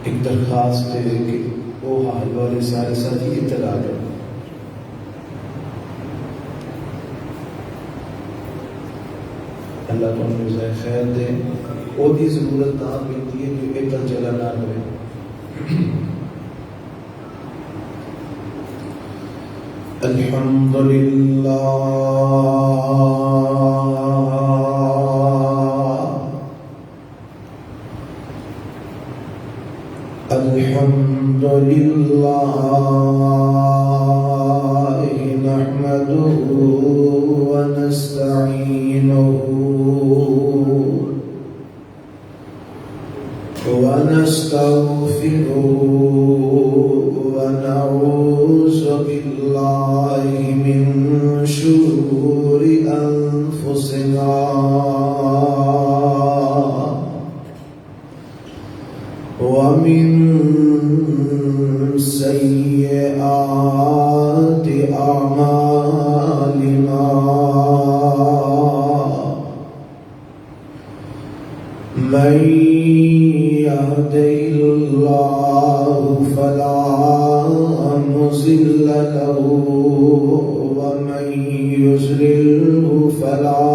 ایک درخواست ہے کہ وہ حال والے سارے ساتھی اطلاع دیں. اللہ تعالیٰ جزائے خیر دے. وہ بھی ضرورت نہ ملتی ہے جو ایک چلا نہ کرے. الحمد للہ الحمد للہ نحمده ونستعینه ونستغفره ونعوذ بالله من شرور أنفسنا ومن سيئات أعمالنا من يهده الله فلا مضل له ومن يضلل فلا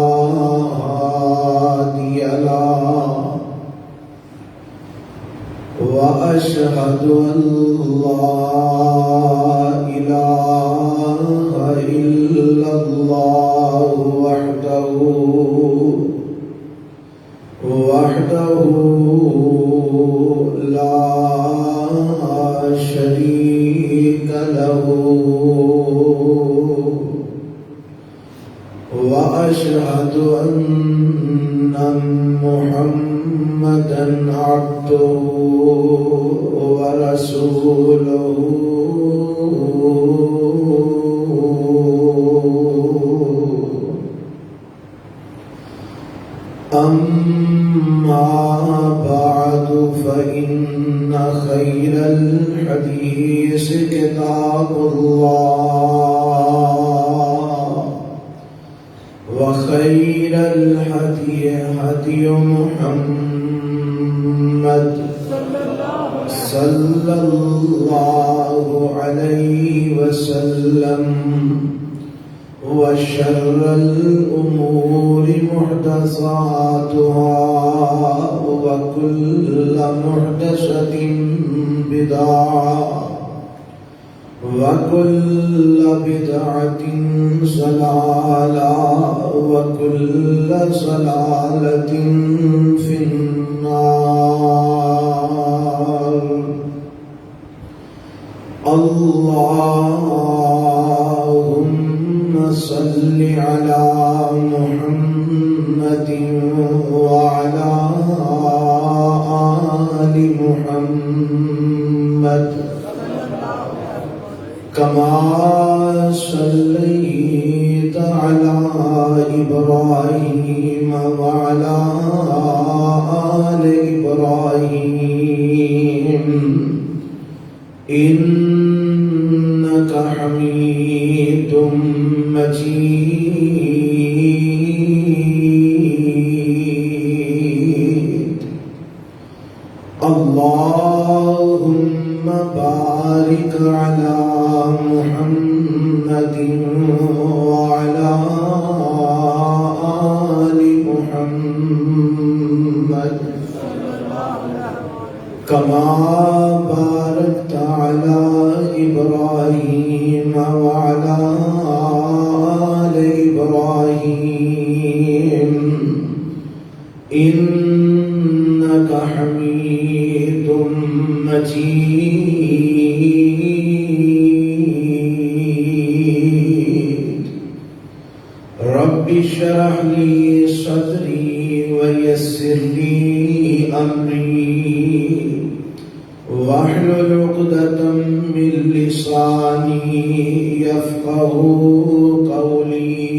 هادي له وأشهد أن لا إله إلا الله وحده لا شريك له وأشهد أن محمدا عبده ورسوله أما بعد فإن خير الحديث كتاب الله وخير الهدي هدي محمد صلى الله عليه وسلم وشر الأمور محدثاتها وكل محدثة بدعة وكل بدعة ضلالة وكل ضلالة في النار. اللهم صل على محمد وعلى آل محمد كما صليت على إبراهيم وعلى آل إبراهيم إنك حميد مجيد. اللهم بارك على محمد وعلى آل محمد كما باركت على إبراهيم وعلى آل إبراهيم إنك حميد مجيد. رب اشرح لي صدري ويسر لي أمري واحلل عقدة من لساني يفقهوا قولي.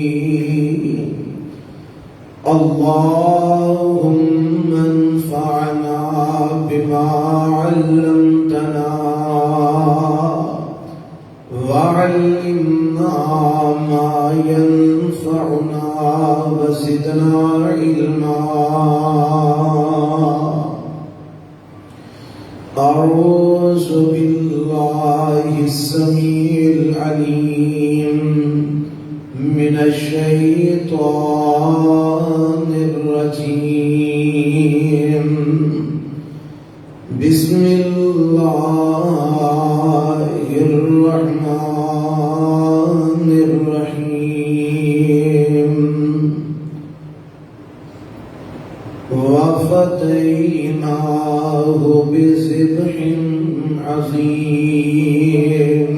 اللهم انفعنا بما علمتنا وعلمنا ما ينفعنا وزدنا علما. أعوذ بالله السميع العليم من الشيطان الرجيم بسم الله الرحمن الرحيم وفديناه بذبح عظيم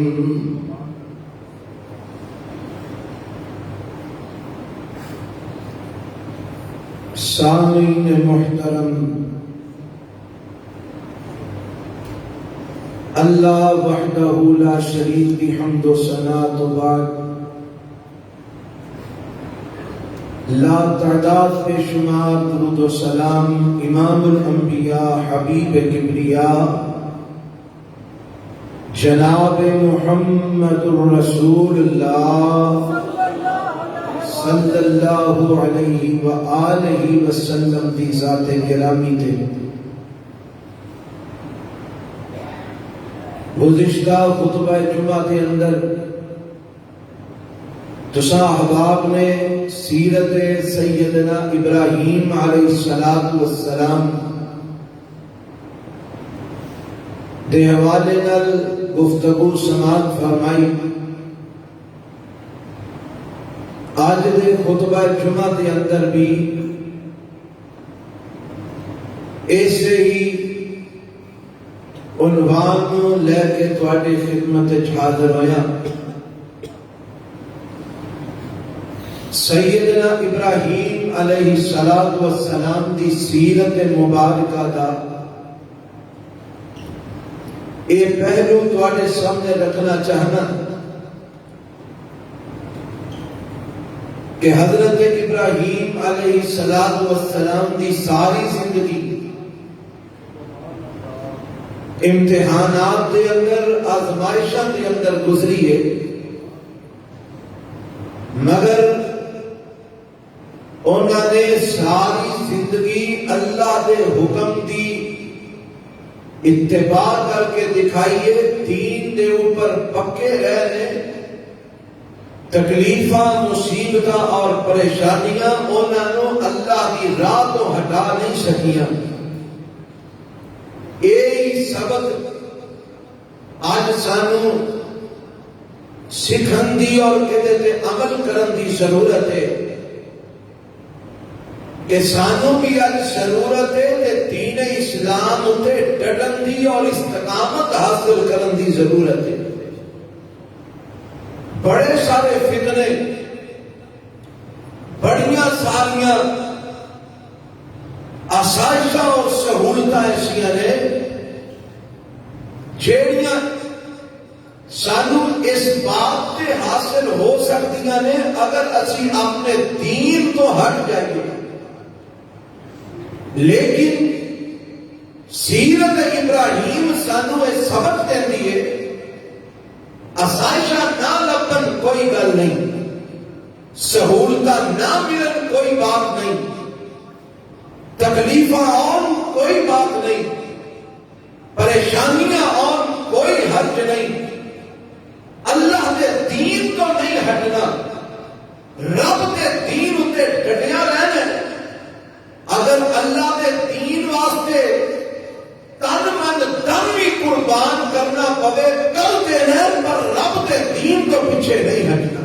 سامعین محترم، اللہ وحدہ لا شریک کی حمد و ثنا تو بعد لا تعداد بے شمار درود و سلام امام الانبیاء حبیب کبریاء جناب محمد الرسول اللہ صلی اللہ علیہ وآلہ وسلم دی ذات گرامی تے گزشتہ خطبہ جمعہ کے اندر تسا احباب نے سیرت سیدنا ابراہیم علیہ السلام دے حوالے نال گفتگو سماعت فرمائی۔ آج دے خطبہ جمعہ کے اندر بھی ایسے ہی عنوان لے کے تواڈی خدمت حاضر ہویا۔ سیدنا ابراہیم علیہ السلام دی سیرت مبارکہ دا اے پہلو تواڈے سامنے رکھنا چاہنا کہ حضرت ابراہیم علیہ السلام دی ساری زندگی امتحانات دے اندر، آزمائشاں دے اندر گزری ہے، مگر انہوں نے ساری زندگی اللہ دے حکم دی اتباع کر کے دکھائیے، دین دے اوپر پکے رہنے، تکلیفاں، مصیبتاں اور پریشانیاں انہوں نے اللہ کی راہ تو ہٹا نہیں سکیاں۔ یہی سبق آج سانو سکھن دی اور کہتے تھے عمل کرن دی ضرورت ہے کہ سانو بھی آج ضرورت ہے کہ دین اسلام تے ڈٹن دی اور استقامت حاصل کرن دی ضرورت ہے۔ بڑے سارے فتنے، بڑیاں ساریاں آسائشاں اور سہولتاں ایسیاں نے جیڑیاں سانو اس بات سے حاصل ہو سکتیاں نے اگر اسی اپنے دین تو ہٹ جائیں۔ لیکن سیرت ابراہیم سانو اس سبق دیندی ہے، آسائشاں نہ لبن کوئی گل نہیں، سہولتاں نہ ملن کوئی بات نہیں، تکلیفاں اور کوئی بات نہیں، پریشانیاں اور کوئی حرج نہیں، اللہ دے دین تو نہیں ہٹنا، رب دے دین اتے ڈٹیا رہنا۔ اگر اللہ دے دین واسطے تن من دم بھی قربان کرنا پوے کر دینا، پر رب دے دین تو پیچھے نہیں ہٹنا۔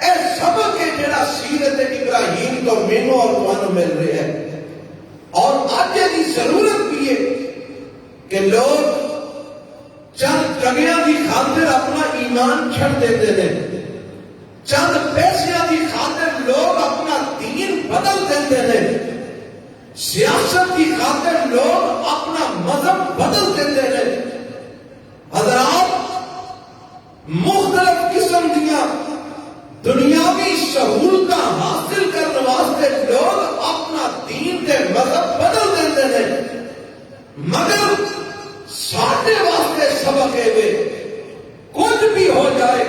اے سبق ہے جڑا سیرت ابراہیم تو مینوں اور تانوں مل رہا ہے، اور آج کی ضرورت بھی ہے کہ لوگ چند ٹگیاں دی خاطر اپنا ایمان چھڑ دیتے ہیں، چند پیسیاں دی خاطر لوگ اپنا دین بدل دیتے ہیں، سیاست کی خاطر لوگ اپنا مذہب بدل دیتے ہیں۔ حضرات، مختلف قسم دیا دنیاوی سہولتاں حاصل کرنے واسطے لوگ اپنا دین تے مذہب بدل دیتے ہیں، مگر ساڈے واسطے سبق ہے کچھ بھی ہو جائے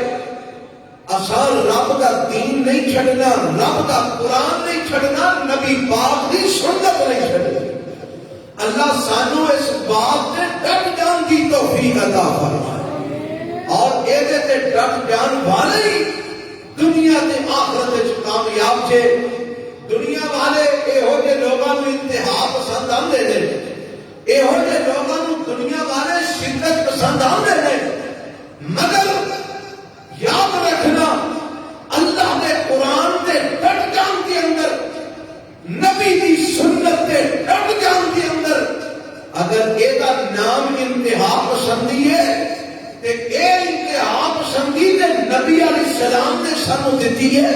اساں رب دا دین نہیں چھڑنا، رب دا قرآن نہیں چھڑنا، نبی پاک دی سنت نہیں چھڑنا۔ اللہ سانو اس بات سے ڈٹ جان کی توفیق عطا فرمائے اور یہ ڈٹ جان والے ہی دنیا کے آخرت وچ کامیاب جے. دنیا والے یہو جے لوگوں کو انتہا پسند آتے ہیں, یہو جے لوگوں کو دنیا والے شدت پسند آتے ہیں, مگر یاد رکھنا اللہ کے قرآن کے ڈٹ جان کے اندر, نبی کی سنت کے ڈٹ جان کے اندر اگر یہ نام انتہا پسندی ہے تو یہ انتہا پسندی نے نبی علیہ السلام نے سانو دیتی ہے,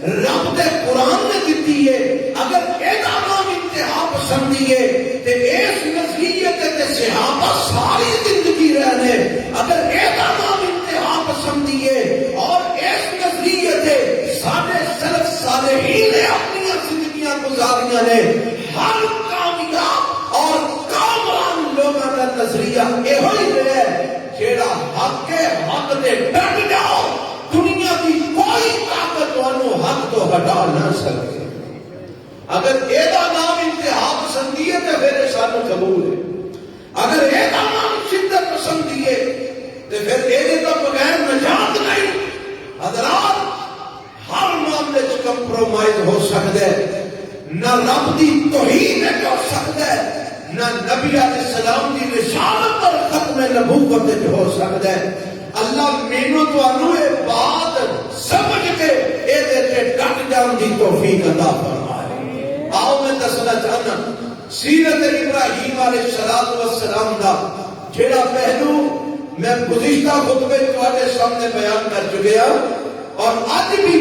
رب دے قرآن نے دیتی ہے. اگر یہ نام انتہا پسندی ہے تو اس نظریت کے صحابہ ساری زندگی رہنے. اگر یہ نام انتہا پسندی ہے اور اس نظریت سے سارے سلف صالحین نے اپنی زندگیاں گزاریاں نے, ہر کامیاب اور کامران لوگوں کا نظریہ یہ ہی ہے جیڑا حق کے حق دے ڈٹ جاؤ, دنیا کی کوئی طاقت تمہیں حق تو ہٹا نہ سکے. اگر یہ نام انتہا پسندی ہے تو پھر سانو قبول ہے. اگر یہ نام شدت پسندی ہے تو پھر یہ تو بغیر نجات نہیں. حضرات ہر معاملے سے کمپرومائز ہو سکتا ہے, نہ رب کی توہین ہو سکتا ہے, نہ نبی علیہ السلام کی رسالت اور ختم نبوت ہو سکتا ہے. اللہ مینوں تانوں یہ بات سمجھ کے یہ ڈٹ جان کی توفیق عطا فرمائے. آؤ میں دسنا چاہنا سیرت ابراہیم علیہ السلام دا جڑا پہلو میں گزشتہ خطبے تواڈے سامنے بیان کر چکیا اور اج بھی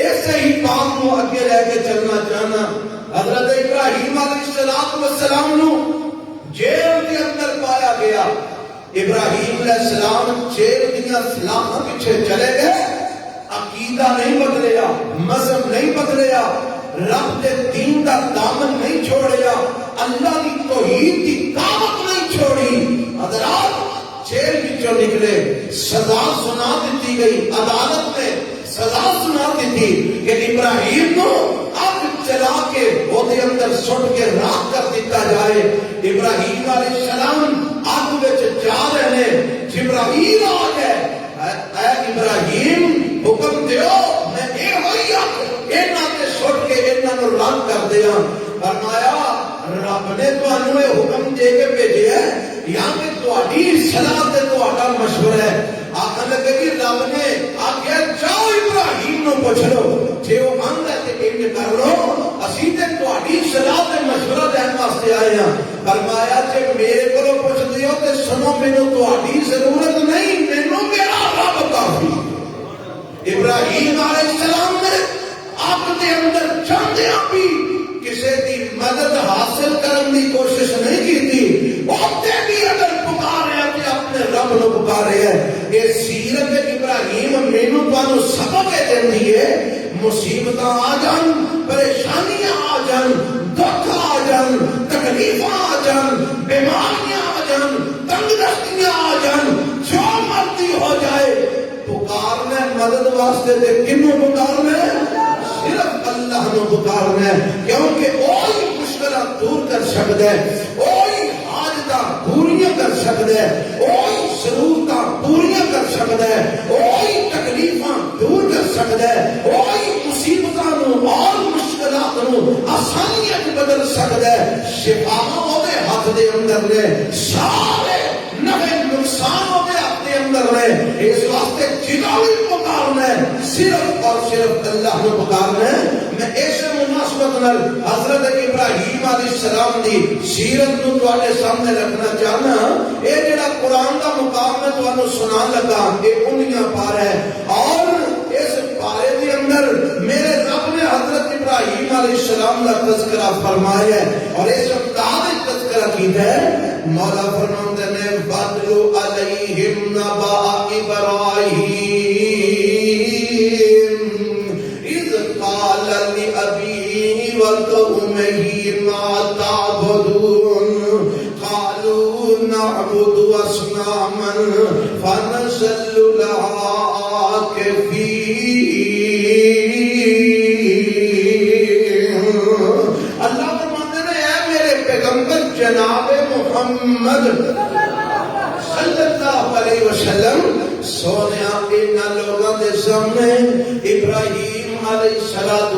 ایسے ہی بات کو اگے لے کے چلنا چاہنا. حضرت ابراہیم علیہ السلام نو جیل کے اندر پایا گیا. ابراہیم علیہ السلام جیل دیا سلاخاں پیچھے چلے گئے, عقیدہ نہیں بدلیا, مذہب نہیں بدلیا, رب کے دین کا دامن نہیں چھوڑیا, اللہ کی توحید کی دعوت نہیں چھوڑی. حضرات جیل وچوں نکلے, سزا سنا دیتی گئی, عدالت نے سزا سنا دیتی کہ ابراہیم کو آگ چلا کے وہ دے اندر سٹ کے راکھ کر دیتا جائے. ابراہیم علیہ السلام آگ وچ جا رہے ہیں, جبرائیل آ گئے, اے ابراہیم حکم دیو میں اے ہوئی انہاں تے سٹ کے انہاں نوں راکھ کر دیا. فرمایا رب نے تانوں یہ حکم دے کے بھیجیا ہے یا کہ تہاڈی صلاح تے تہاڈا مشورہ ہے. آخر لگے کہ رب نے آخیا جاؤ ابراہیم نو پوچھ لو, جے وہ آندا تے انج کر لو, اسی تے تہاڈی صلاح تے مشورہ دین واسطے آئے ہاں. فرمایا جے میرے کولوں پوچھدے ہو تے سنو مینوں تہاڈی ضرورت نہیں, مینوں میرا رب کافی. ابراہیم علیہ السلام نے آپ کے اندر جاندیاں بھی کسی دی مدد حاصل کرنے کی کوشش نہیں کی تھی. اوتے بھی اگر پکارے ہیں اپنے رب نو پکارے ہیں. یہ سیرت ابراہیم مینوں تانوں سبق دیندی ہے, مصیبتاں آ جان, پریشانیاں آ جان, دکھ آ جان, تکلیفاں آ جان, بیماریاں آ جان, تنگ دستیاں آ جان, جو مرضی ہو جائے, پکارنا مدد واسطے تے کنوں پکارنا صرف اللہ نو پکارنا ہے, کیونکہ وہی مشکلات دور کر سکتا ہے, وہی حاجتاں پوریاں کر سکتا ہے, وہی ضرورتاں پوریاں کر سکتا ہے, وہی تکلیفاں دور کر سکتا ہے, وہی مصیبتاں نو اور مشکلات نو آسانیاں بدل سکتا ہے. شفا دے ہاتھ دے اندر نے, سارے نفع نقصان دے ہاتھ دے اندر نے. اس واسطے جناوی پکارنا ہے صرف اور صرف اللہ نے پکارنا ہے. میں ایسے مناسبت نال حضرت ابراہیم علیہ السلام دی سیرت نو تواڈے سامنے رکھنا چاہنا. اے جڑا قرآن دا مقام میں تانوں سنان لگا اے انہیاں پارا ہے, اور اس پارے دے اندر میرے رب نے حضرت ابراہیم علیہ السلام کا تذکرہ فرمایا ہے اور اس انداز تذکرہ کیتا ہے. مولا فرماتے ہیں فَاتْلُ عَلَيْهِمْ نَبَأَ إِبْرَاهِيمَ إِذْ قَالَ لِأَبِيهِ وَقَوْمِهِ مَا تَعْبُدُونَ قَالُوا نَعْبُدُ أَصْنَامًا فَنَظَلُّ لَهَا عاكفين. اللہ فرماتے ہیں اے میرے پیغمبر جناب محمد صلی اللہ علیہ وسلم سونیا انہاں لوگاں دے سامنے ابراہیم علیہ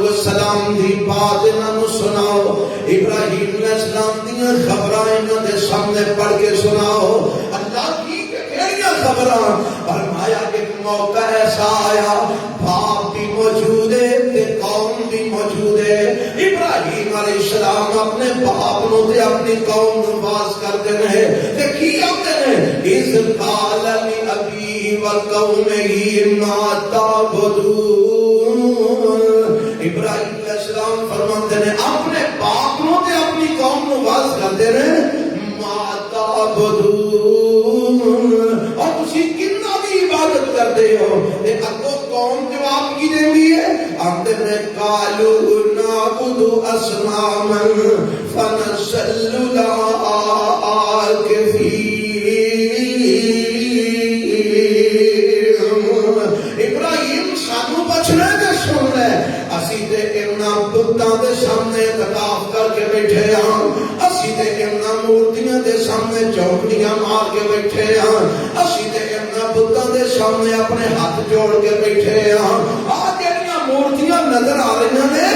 السلام دی بات انہاں نوں سناؤ، ابراہیم علیہ السلام دیاں خبراں انہاں دے سامنے پڑھ کے سناؤ۔ اللہ کی کہڑیاں خبراں؟ فرمایا ایک موقع ایسا آیا باپ بھی موجود ہے تے قوم بھی موجود ہے۔ ابراہیم علیہ السلام اپنے باپ نو تے اپنی قوم نو باز کرتے ہیں تے کی آتے ہیں اذ قال لأبی وقومہ ما تعبدون۔ ابراہیم علیہ السلام فرماتے ہیں اپنے باپ نو تے اپنی قوم نو باز کرتے ہیں ما تعبدون، اور تسی کنا دی عبادت کرتے ہو؟ تے اگو قوم جواب کی دیندی ہے آندے نے قالوا نعبد اصناما فنظل لها عاکفین۔ ابراہیم سانو بچنا دے سن لے، اسی تے انہاں بتاں دے سامنے اعتکاف کر کے بیٹھے ہاں، اسی تے انہاں مورتیاں دے سامنے چوکڑیاں مار کے بیٹھے ہاں، اسی تے انہاں بتاں دے سامنے اپنے ہاتھ جوڑ کے بیٹھے ہاں۔ آ جڑیاں مورتیاں نظر آ رہی نے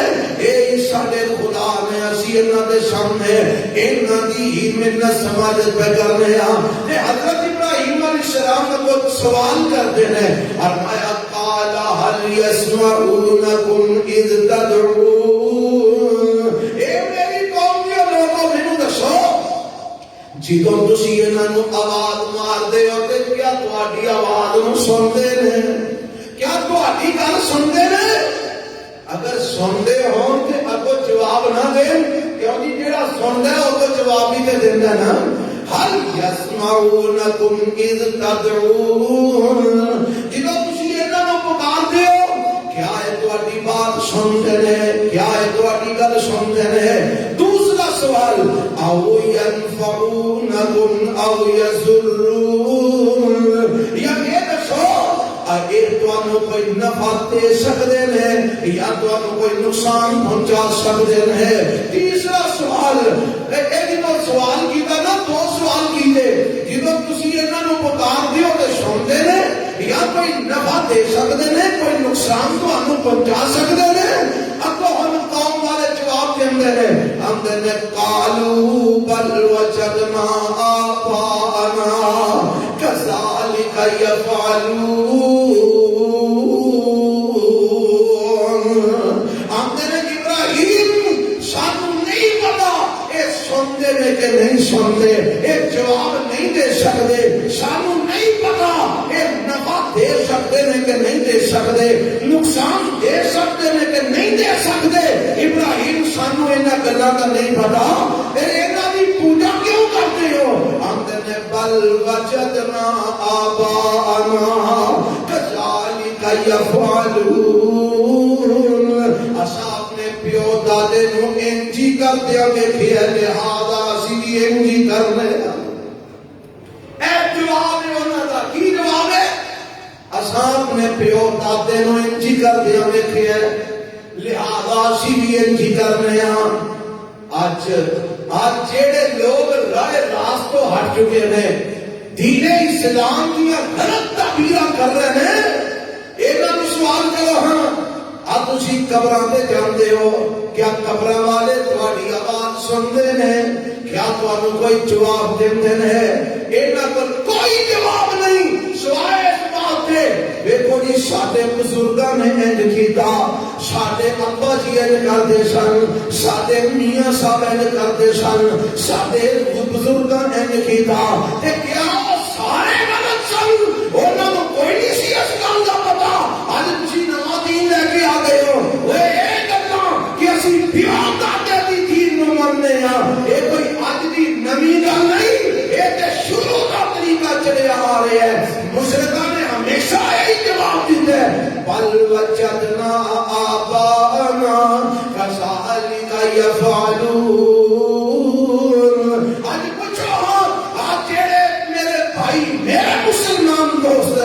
اے ساڈے خدا نے، اسی انہاں دے سامنے انہاں دی ہی منت سماجت پہ کرنے ہاں۔ تے حضرت ابراہیم علیہ السلام کو سوال کرتے ہیں، فرمایا قال هل يسمعونكم اذ تدعون۔ اے میری قوم دے لوگوں مینوں دسو جدوں تسی انہاں نوں آواز مار دے ہو تے کیا تہاڈی آواز نوں سندے نے؟ کیا تہاڈی گل سندے نے؟ اگر سندے ہون تے اگو جواب نہ دین، کیونکہ جیڑا سندا ہے او تے جواب ہی تے دیندا نا۔ هل يسمعونكم اذ تدعون، جدوں تسی انہاں نوں پکاردے ہو کیا ہے تہاڈی بات سندے نے؟ کیا ہے تہاڈی گل سندے نے؟ دوسرا سوال او ينفعونكم او يضرون، یا یہ دسو اگر تانوں کوئی نفع دے سکدے نے یا تانوں کوئی نقصان پہنچا سکدے نے۔ تیسرا سوال ایک دو سوال کیتا نا، دو سوال کیتے جدوں تسی انہاں نوں پکار دیو تے سنتے نے یا کوئی نفع دے سکدے نے کوئی نقصان تانوں پہنچا سکدے نے؟ اگوں ہم قوم والے جواب دیندے نے، آندے نے قالوا بل وجدنا آباءنا كذلك يفعلون۔ سنتے نے کہ نہیں سنتے، ایک جواب نہیں دے سکتے، سانو نہیں پتا ایک نفع دے سکتے نے کہ نہیں دے سکتے، نقصان دے سکتے نے کہ نہیں دے سکتے۔ ابراہیم سانو انہاں گلاں دا نہیں پتا، پھر انہاں دی پوجا کیوں کرتے ہو؟ آندے نے بل وجدنا آباءنا كذلك يفعلون، اساں اپنے پیو دادے نو انجی کردیا ویکھیا لہذا اسی بھی انجی کرنے۔ اے جواب ہے انہاں دا، کی جواب ہے؟ اساں اپنے پیو دادے نو انجی کردیا ویکھیا لہذا اسی بھی انجی کرنے ہاں۔ اج جڑے لوگ راہ راست تو ہٹ چکے ہیں، دین اسلام دیا غلط تعبیراں کر رہے ہیں، انہاں نوں سوال کرو ہاں اب تسی قبراں تے جاندے ہو، کیا قبراں والے تہاڈی آواز سنتے ہیں؟ کیا تانوں کوئی جواب دیندے نے؟ انہاں کول کوئی جواب نہیں سوائے اس بات تے دیکھو جی ساڈے بزرگاں نے انج کیتا، ساڈے ابا جی انج کردے سن، ساڈے میاں صاحب انج کردے سن، ساڈے بزرگاں انج کیتا، تے کیا سارے غلط سن؟ انہاں نوں کوئی نہیں سی اس گل دا پتا؟ اج تسی نواں دین لے کے آ گئے ہو، اوے اے گلاں کہ اسی پیو دادے دی دین نوں مننے ہاں، اے کوئی اج دی نویں گل نہیں، اے تے شروع دا طریقہ چلیا آ رہا ہے۔ مشرکاں نے ہمیشہ یہی جواب دیتے بل وجدنا آباءنا كذلك يفعلون۔ آج پوچھو آج جڑے میرے بھائی میرے مسلمان دوست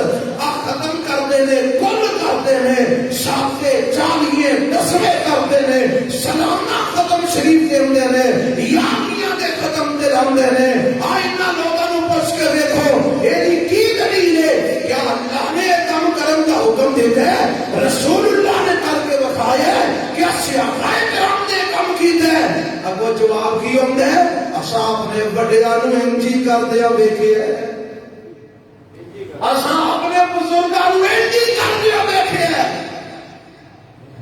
ختم کرتے ہیں، کل کرتے ہیں، ساتے چالیے دسویں کرتے ہیں، سلامہ ختم شریف دے ہوندے نے، یامیاں دے ختم دے ہوندے نے، آئینہ وہ جواب کی ہوندا ہے اساں اپنے وڈیاں نو انجی کر دیا ویکھیا ہے، اساں اپنے بزرگاں نو انجی کر دیا ویکھیا ہے۔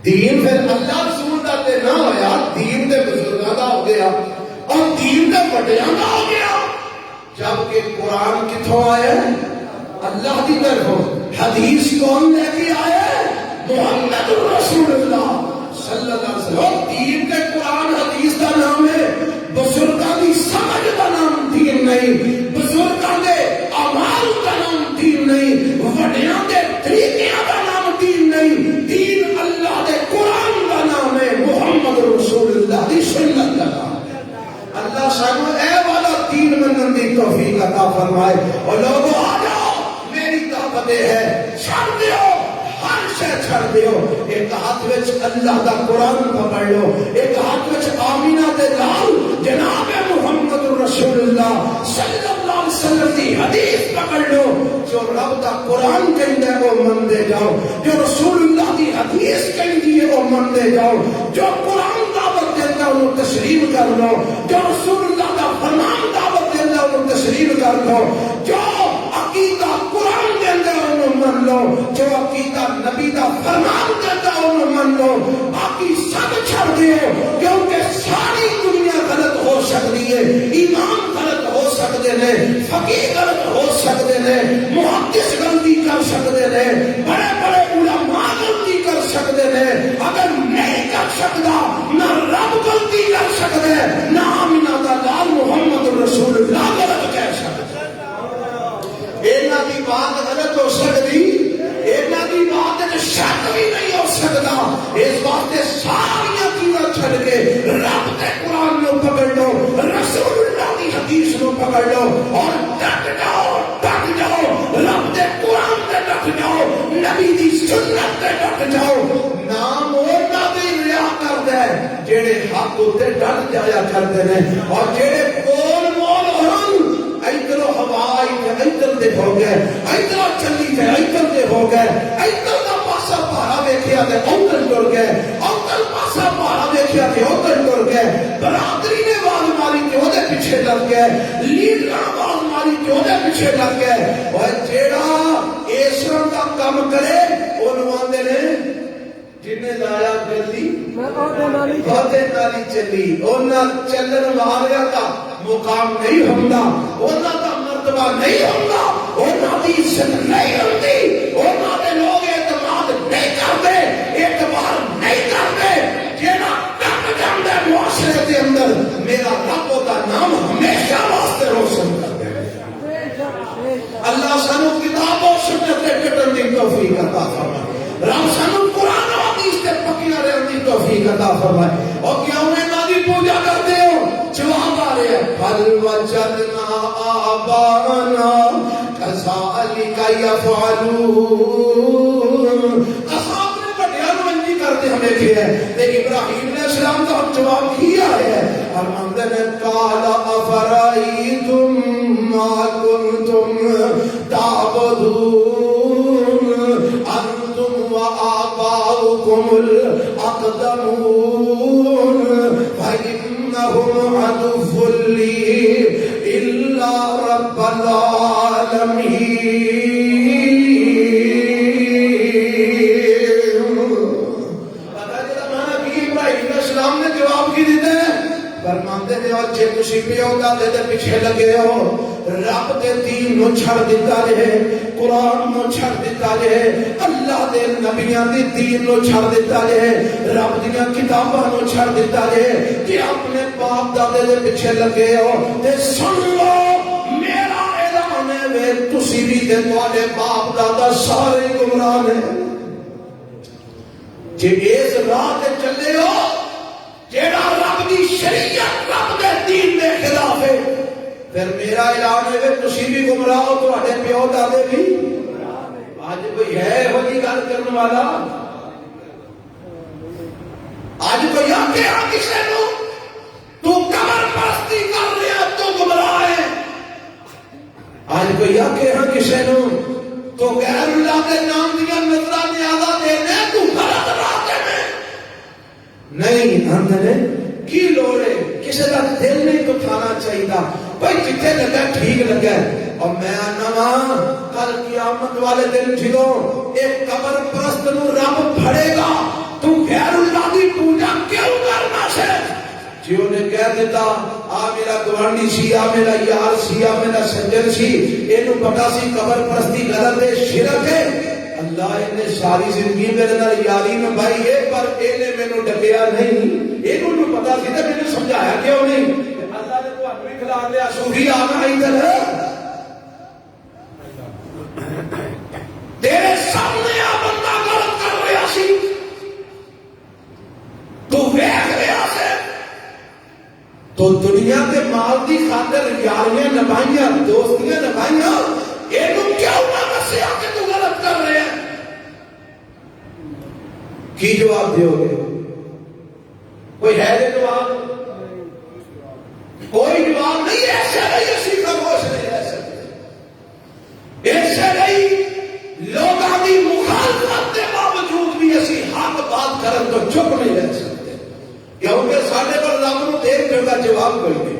دین پھر اللہ رسول دا تے نہ ہویا، دین تے بزرگاں دا ہو گیا اور دین تے وڈیاں دا ہو گیا۔ جبکہ قرآن کتھوں آیا ہے؟ اللہ کی طرفوں۔ حدیث کون لے کے آیا ہے؟ محمد رسول اللہ صلی اللہ علیہ وسلم۔ دین تے قرآن حدیث دا نام ہے، بزرگاں دی سمجھ دا نام دین نہیں، بزرگاں دے اعمال دا نام دین نہیں، وڈیاں دے طریقیاں دا نام دین نہیں۔ دین اللہ دے قرآن دا نام ہے، محمد رسول اللہ دی سنت دا نام۔ اللہ سانو اے والا دین منن دی توفیق عطا فرمائے۔ اور لوگوں آ جاؤ، میری دعوت ہے، چھڑ دیو ہر شے چھڑ دیو۔ ایک ہاتھ وچ اللہ دا قرآن پکڑ لو، ایک ہاتھ وچ آمینہ دے لال جناب محمد رسول اللہ صلی اللہ علیہ وسلم دی حدیث پکڑ لو۔ جو رب دا قرآن کہندا ہے وہ من دے جاؤ، جو رسول اللہ دی حدیث کہندی ہے وہ من دے جاؤ۔ جو قرآن دعوت دیتا ہے انہوں تسلیم کر لو، جو رسول اللہ دا فرمان دعوت دیتا ہے انہوں تسلیم کر لو، جو عقیدہ قرآن دیتا ہے انہوں من لو، جو عقیدہ نبی دا فرمان دیتا ہے انہوں من لو۔ باقی سب چھڑ دیو، کیونکہ ساری دنیا غلط ہو سکتی ہے، ایمان غلط ہو سکتے ہیں، فقیہ غلط ہو سکتے ہیں، محدث غلطی کر سکتے ہیں، بڑے بڑے علماء غلطی کر سکتے ہیں۔ اگر نہیں کر سکتا نہ رب غلطی کر سکتے، نہ آمینہ دا لال محمد رسول اللہ غلط کہہ سکتے۔ اینا دی بات غلط ہو سکتی، اینا دی بات شک بھی نہیں ہو سکتا۔ اس واسطے ساری عقیدہ چھڑ کے رب دے قرآن نو پکڑ لو، رسول اللہ دی حدیث نو پکڑ لو اور ڈٹ جاؤ، ڈٹ جاؤ، رب دے قرآن تے ڈٹ جاؤ، نبی دی سنت تے ڈٹ جاؤ۔ نام اونا دی ریا کر دے جیڑے حق تے ڈٹ جایا کرتے ہیں، اور جیڑے کول مول ہن ادھر ہوائی ادھر دے ہو گئے، ادھر چلی جائے ادھر دے ہو گئے، ادھر دا پاسا پہاڑا ویکھیا تے ادھر ٹر گئے، ادھر پاسا پہاڑا ویکھیا تے ادھر ٹر گئے، برادری نے آواز ماری تے اودے پیچھے لگ گئے، لیڈراں آواز ماری تے اودے پیچھے لگ گئے۔ اور جیڑا اس طرح دا کام کرے اونوں آندے نے جنہیں لایا گلی بہتے نالی چلی، اونا چلن والیاں دا مقام نہیں ہوندہ، اونا دا مرتبہ نہیں ہوندہ، اونا دی عزت نہیں ہوندی، اونا دے لوگ اعتماد نہیں کرتے، اعتبار نہیں کرتے۔ جیڑا ٹک جاندے معاشرے دے اندر میرا رب دا نام ہمیشہ واسطے روشن کر دے۔ اللہ سانو کتاب و سنت تے ڈٹن دی توفیق عطا فرمائے، رب سانو قرآن و حدیث تے پکیاں رہن دی توفیق عطا فرمائے۔ اور کیوں انہاں دی پوجا کرتے ہو؟ جواب آ رہے ہیں، بل وجدنا آباءنا کذالک یفعلون۔ اصحاب نے بڑیاں نو انجی کرتے ہمیں کیا ہے، لیکن ابراہیم علیہ السلام کا جواب کیا ہے، فرماندے نے قال افرأیتم ما کنتم تعبدون انتم وآباؤکم الاقدمون فإنهم عدو لي إلا رب العالمين۔ اسلام نے جواب کی دیتے ہیں، فرماندے نے اور جے تسی پیو دادے دے پیچھے لگے ہو، رب دے دین نو چھڑ دیتا رہے، قرآن نو چھڑ دیتا رہے، اللہ دے نبیاں دی دین نو چھڑ دیتا رہے، رب دیاں کتاباں نو چھڑ دیتا رہے، جے اپنے باپ دادے دے پیچھے لگے ہو تے سن لو میرا اعلان ہے وے تسی بھی تے تواڈے باپ دادا سارے گمراہ نے۔ جے اس راہ تے چلے ہو جیڑا رب دی شریعت رب دے دین دے خلاف ہے، پھر میرا اعلان ہے تسی بھی گمراہ ہو، تواڈے پیو دادے بھی۔ آج کوئی ہے وہی گل کرنے والا؟ آج کوئی آکے کسی نو تو قبر پرستی کر رہا تو گمراہ ہے؟ آج کوئی آکے کسی نو تو غیر اللہ کے نام دیا نظرہ نیازہ دینے تو غلط راستے میں نہیں، اندر کی لوڑے کسی کا دل نہیں دکھانا چاہیے بھائی جتنے لگا ٹھیک لگا اور میں آنا کل قیامت والے دن جدوں ایک قبر پرست نو رب پھڑے گا تو غیر اللہ کی پوجا کیوں کرنا سے جی انہیں کہہ دیتا آ میرا گوانڈی سی آ میرا یار سی آ میرا سجن سی اینو پتا سی قبر پرستی غلط ہے شرک ہے اللہ نے ساری زندگی میرے نال یاری نبھائی ہے پر اینے مینوں ڈکیا نہیں اینو جو پتا سی تے مینوں سمجھایا کیوں نہیں اللہ نے تو اپنی کھلا دیا صوفی آنا ادھر تیرے سامنے آ بندہ غلط کر رہا سی تو ویکھ رہا سے تو دنیا کے مال دی خاطر یاریاں نبھائیاں دوستیاں نبھائیاں اینو کیوں نہ دسیا کہ تو غلط کر رہے ہیں کی جواب دیو گے کوئی ہے دے جواب کوئی جواب نہیں ایسے نہیں اسی خاموش نہیں رہ سکتے ایسے نہیں لوگوں کی مخالفت کے باوجود بھی اسی حق بات کرن تو چپ نہیں رہ سکتے کیونکہ سارے پر رب نو دیکھ جگہ جواب کوئی نہیں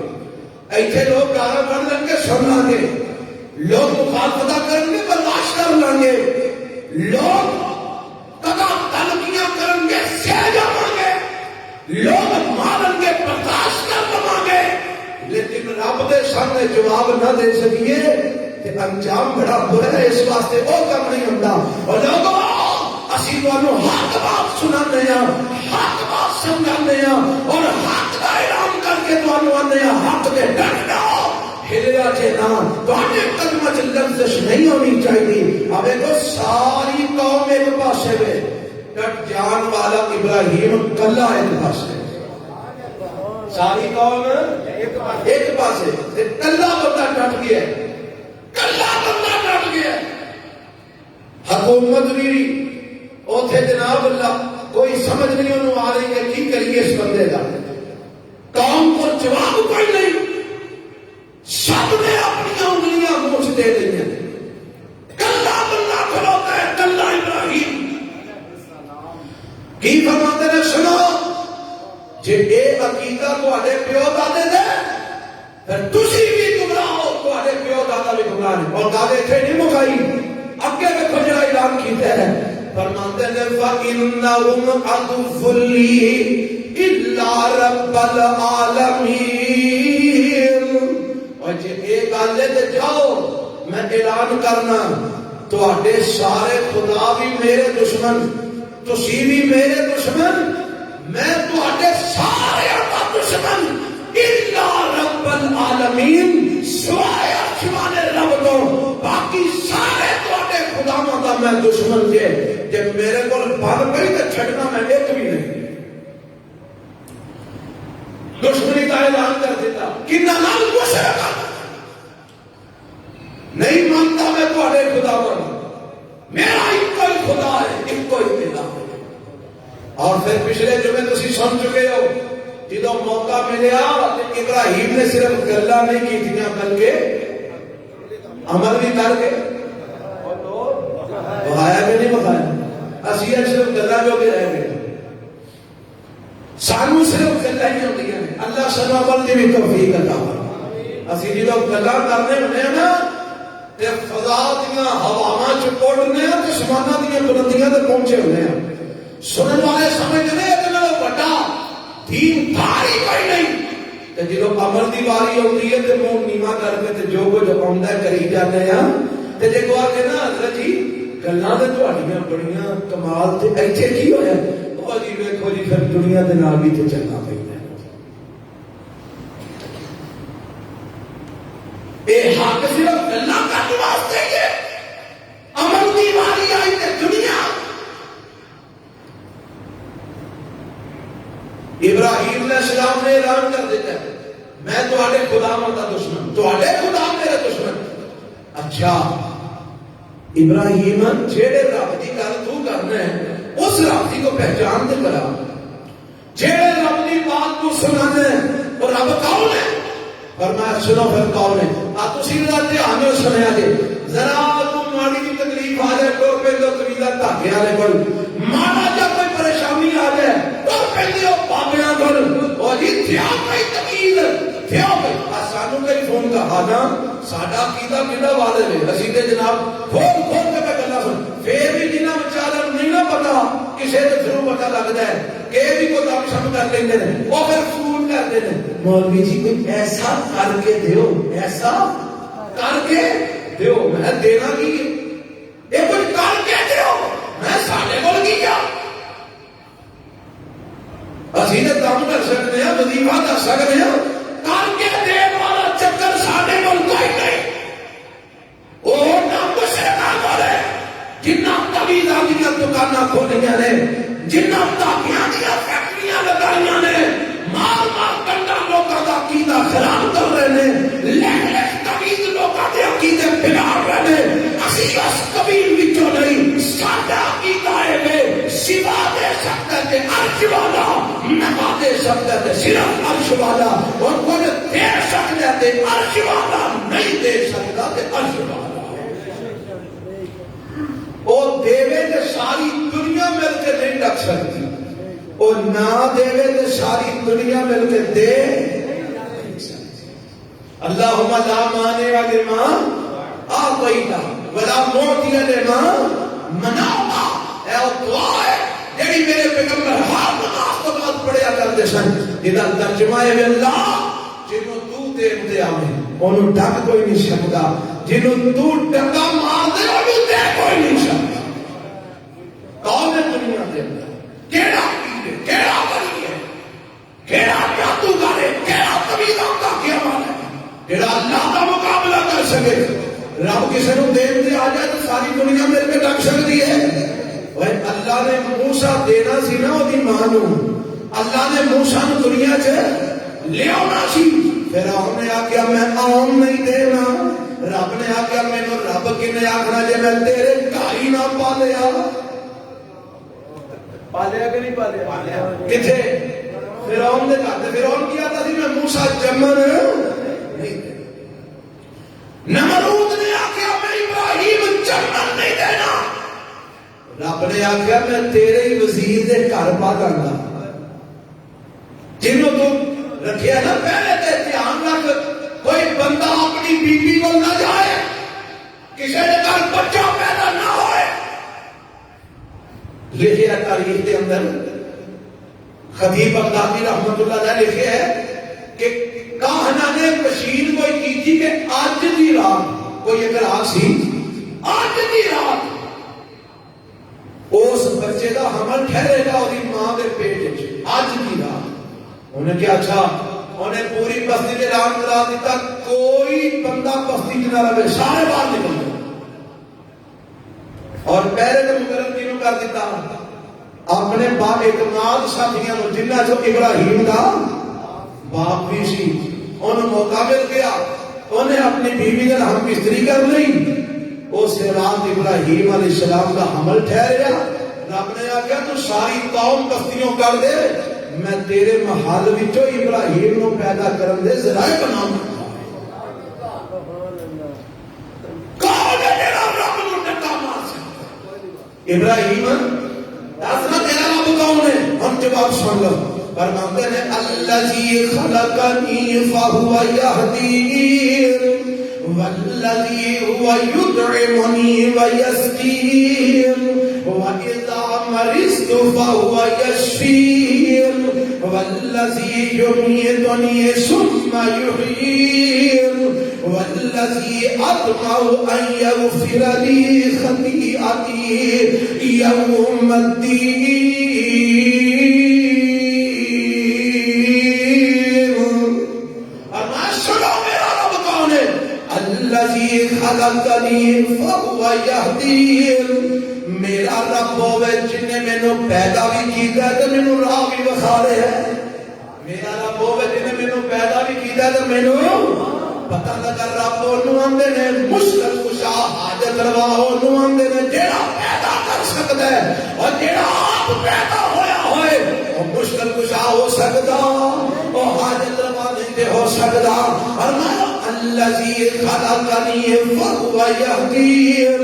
ایتھے لوگ گانا پڑھ لیں گے سن لیں گے لوگ مخالفت کریں گے برداشت کر لیں گے لوگ قدم تلقیاں کریں گے سہ جاؤں گے لوگ مارن گے برداشت کر لیں گے لیکن رب دے سامنے جواب نہ دے سکیے کہ انجام بڑا برا ہے اس واسطے وہ کم نہیں ہوتا اور لوگوں اسی تانوں حق بات سنانے ہیں حق بات سمجھانے ہیں اور حق کا اعلان کر کے تانوں آنے ہیں حق دے ڈٹ جاؤ ہلیا جے نا تواڈے قدماں وچ لفظش نہیں ہونی چاہیے اب تو ساری قوم ایک پاسے وے ڈٹ جان والا ابراہیم کلا ایک پاسے ساری قوم ایک پاسے تے کلا بندہ ڈٹ گیا کلا بندہ ڈٹ گیا حکومت بھی اوتھے جناب اللہ کوئی سمجھ نہیں انہوں آ رہی ہے کی کریے اس بندے کا قوم کو جواب کوئی نہیں سب نے اپنی انگلیاں مجھ دے دیں کلا بندہ کھلوتا ہے کلا ابراہیم کی فرماتے نے سنو جے اے عقیدہ تواڈے پیو دادے دے پھر تسی بھی گمراہ ہو تواڈے پیو دادا بھی گمراہ ہیں اور دادے تھے نہیں مکائی اگے دیکھو جڑا اعلان کیتا ہے فرماتے ہیں فَإِنَّهُمْ عَدُوٌّ لِّي إِلَّا رَبَّ الْعَالَمِينَ اور جے ایک گل تے جاؤ میں اعلان کرنا تواڈے سارے خدا بھی میرے دشمن تسی بھی میرے دشمن میں تواڈے سارے دا دشمن الا رب العالمین سوائے آسمان رب تو باقی سارے تواڈے خداواں دا میں دشمن جے میرے کول بن گئی تے چھڈنا میں ایک بھی نہیں دشمنی کا اعلان کر دیتا کنا نال مشرک نہیں مانتا میں تواڈے خداواں میرا ایک ہی خدا ہے ایک ہی الہ ہے اور پھر پچھلے جمعے تسی سن چکے ہو جدو موقع ملیا ابراہیم نے صرف گلا نہیں کی تھی بلکہ عمل بھی کر کے بہایا کہ نہیں بہایا اسی صرف گلا جو بھی رہ گئے سانو صرف گلا ہی ہوتی ہیں اللہ سنا عمل کی بھی توفیق عطا فرمائے اسی جدو گلا کرنے ہونے ہیں نا تے فضا دیاں ہواواں چ اڑنے ہیں تے سماناں دیاں بلندیاں تے پہنچے ہونے ہیں سنن والے سمجھنے تے نال بڑا دین بھاری کوئی نہیں تے جدو عمل دی واری ہوندی ہے تے منہ نیواں کر کے تے جو کچھ آوندا ہے کری جاندے ہیں تے جے کوئی کہ نا حضرت جی گلاں تے تہاڈیاں بڑیاں کمال تے ایتھے کی ہویا او جی ویکھو جی پھر دنیا دے نال بھی تے چلنا پیندا اے حق صرف گلاں کرن واسطے ہے عمل دی واری آئی تے دنیا ابراہیم علیہ السلام نے اعلان کر دیتا ہے میں تواڈے خداواں دا دشمن تواڈے خدا میرے دشمن اچھا ابراہیم جیڑے رب دی گل تو کرنا ہے اس رب دی کو پہچان دے کرا جیڑے رب دی بات تو سنانا ہے وہ رب کون ہے فرمایا سنو پھر کون ہے آ تسی ذرا دھیان نال سنیا جے ذرا تو ماڑی دی تکلیف آ جائے تو پہ تو قبیلہ دھاگے والے کول ماڑا جب کوئی پریشانی آ جائے تو پہلے وہ بابیاں کول او جی دھیان نہیں تکلیف سبحانا ساڈا عقیدہ کیڑا والے نے اسی تے جناب کھول کھول کے گلاں سن پھر بھی جنہاں بیچاریاں نوں نہیں نہ پتا کسے دے تھرو پتہ لگدا ہے کہ بھی کوئی کام شروع کر لیندے نے او پھر فون کردے نے مولوی جی کوئی ایسا کر کے دیو ایسا کر کے دیو میں دینا کی اے کچھ کر کے دیو میں ساڈے کول کی کیا اسی تے کام کر سکتے ہیں وظیفہ کر سکتے ہیں کر کے دین والا چکر ساڈے کول کوئی نہیں او نہ مشرکاں کول ہے جنہ طویلاں دیاں دکاناں کھولیاں نے جنہ تاکیاں دیاں فیکٹریاں لگائیاں نے مال مال کنڈا لوکاں دا عقیدہ خراب کر رہے نے لہ طویل لوکاں دے عقیدے بگاڑ رہے نے اسی اس قبیل وچوں نہیں ساڈا عقیدہ ہے سوا دے سکتا تے عرش والا نوا دے سکتا تے صرف عرش والا اور کوئی دے سکتا تے عرش والا نہیں دے سکتا تے عرش والا او دیوے تے ساری دنیا مل کے نہیں ڈک سکتی او نہ دیوے تے ساری دنیا مل کے دے اللہم لا مانع لما اعطیت ولا معطی لما منعت اے دعا ہے جڑی میرے پیغمبر ہر نماز تو بعد پڑھیا کرتے سن جدا ترجمہ ہے اللہ جنوں تو دے دے آویں اونوں ڈک کوئی نہیں سکدا جنوں تو ڈکا مار دے اونوں دے کوئی نہیں سکدا کون ہے دنیا دے اندر کیڑا پیر ہے کیڑا ولی ہے کیڑا جادوگر ہے کیڑا طبیباں کا کیا مال ہے جڑا اللہ کا مقابلہ کر سکے رب کسی نو دین دے آ جائے تو ساری دنیا مل کے ڈک سکتی ہے اللہ نے موسیٰ دینا سی نا وہ ماں نو اللہ نے موسیٰ نو دنیا چ لے آنا سی فرعون نے آخیا میں آم نہیں دینا رب نے آخیا مینوں رب کنے آخنا جے میں تیرے گھر ہی نہ پالیا پالیا کہ نہیں پالیا کتھے فرعون دے گھر فرعون کیا تھا سی میں موسیٰ جمن نہیں نمرود نے آخیا میں ابراہیم جمن نہیں دینا رب نے آخیا میں تیرے ہی وزیر دے گھر پالاں گا جنوں تو رکھیا نا پہلے تے دھیان رکھ کوئی بندہ اپنی بیوی کو نہ جائے کسی کے گھر بچہ پیدا نہ ہوئے لکھے ہے تاریخ کے اندر خطیب بغدادی رحمت اللہ علیہ لکھے ہے کہ کاہنا نے تشہیر کوئی کی تھی کہ آج دی رات کوئی اگر آج سی آج دی رات اس بچے کا حمل ٹھہرے گا اور ماں کے پیٹ اج کی رات انہیں کیا اچھا انہیں پوری بستی کے اعلان کرا دیتا کوئی بندہ بستی نہ رہے سارے باہر نکل گئے اور پہلے تو مقرر کیوں کر دیتا اپنے باپ اعتماد ساتھیاں جنہ جو ابراہیم کا باپ بھی سی انہیں موقع مل گیا انہیں اپنی بیوی کا ہم بستری کر لی اس رات ابراہیم علیہ السلام کا حمل ٹھہریا رب نے آخیا تو ساری قوم بستیوں کر دے میں تیرے محل وچوں ابراہیم نو پیدا کرن دے ذرائع بناؤں کون ہے جڑا رب نو ڈکا مار سکتا ابراہیم دسنا تیرا رب کون ہے ہم جواب سن لو فرماتے ہیں الذی خلقنی فہو یہدین والذی هو یطعمنی ویسقین وَإِذَا مَرِضْتُ فَهُوَ يَشْفِينِ وَالَّذِي يُمِيتُنِي ثُمَّ يُحْيِينِ وَالَّذِي أَطْمَعُ أَن يَغْفِرَ لِي خَطِيئَتِي يَوْمَ الدِّينِ الذي خلقني فهو يهدين میرا رب ہوے جن نے مینوں پیدا بھی کیتا تے مینوں راہ بھی بخارے ہے میرا رب ہوے جن نے مینوں پیدا بھی کیتا تے مینوں پتہ لگا رب اونوں آندے نے مشکل کشا حاجت روا اونوں آندے نے جیڑا پیدا کر سکدا ہے اور جیڑا آپ پیدا ہویا ہوئے او مشکل کشا ہو سکدا او حاجت روا نہیں ہو سکدا اور الذی خلقنی فہو یہدین،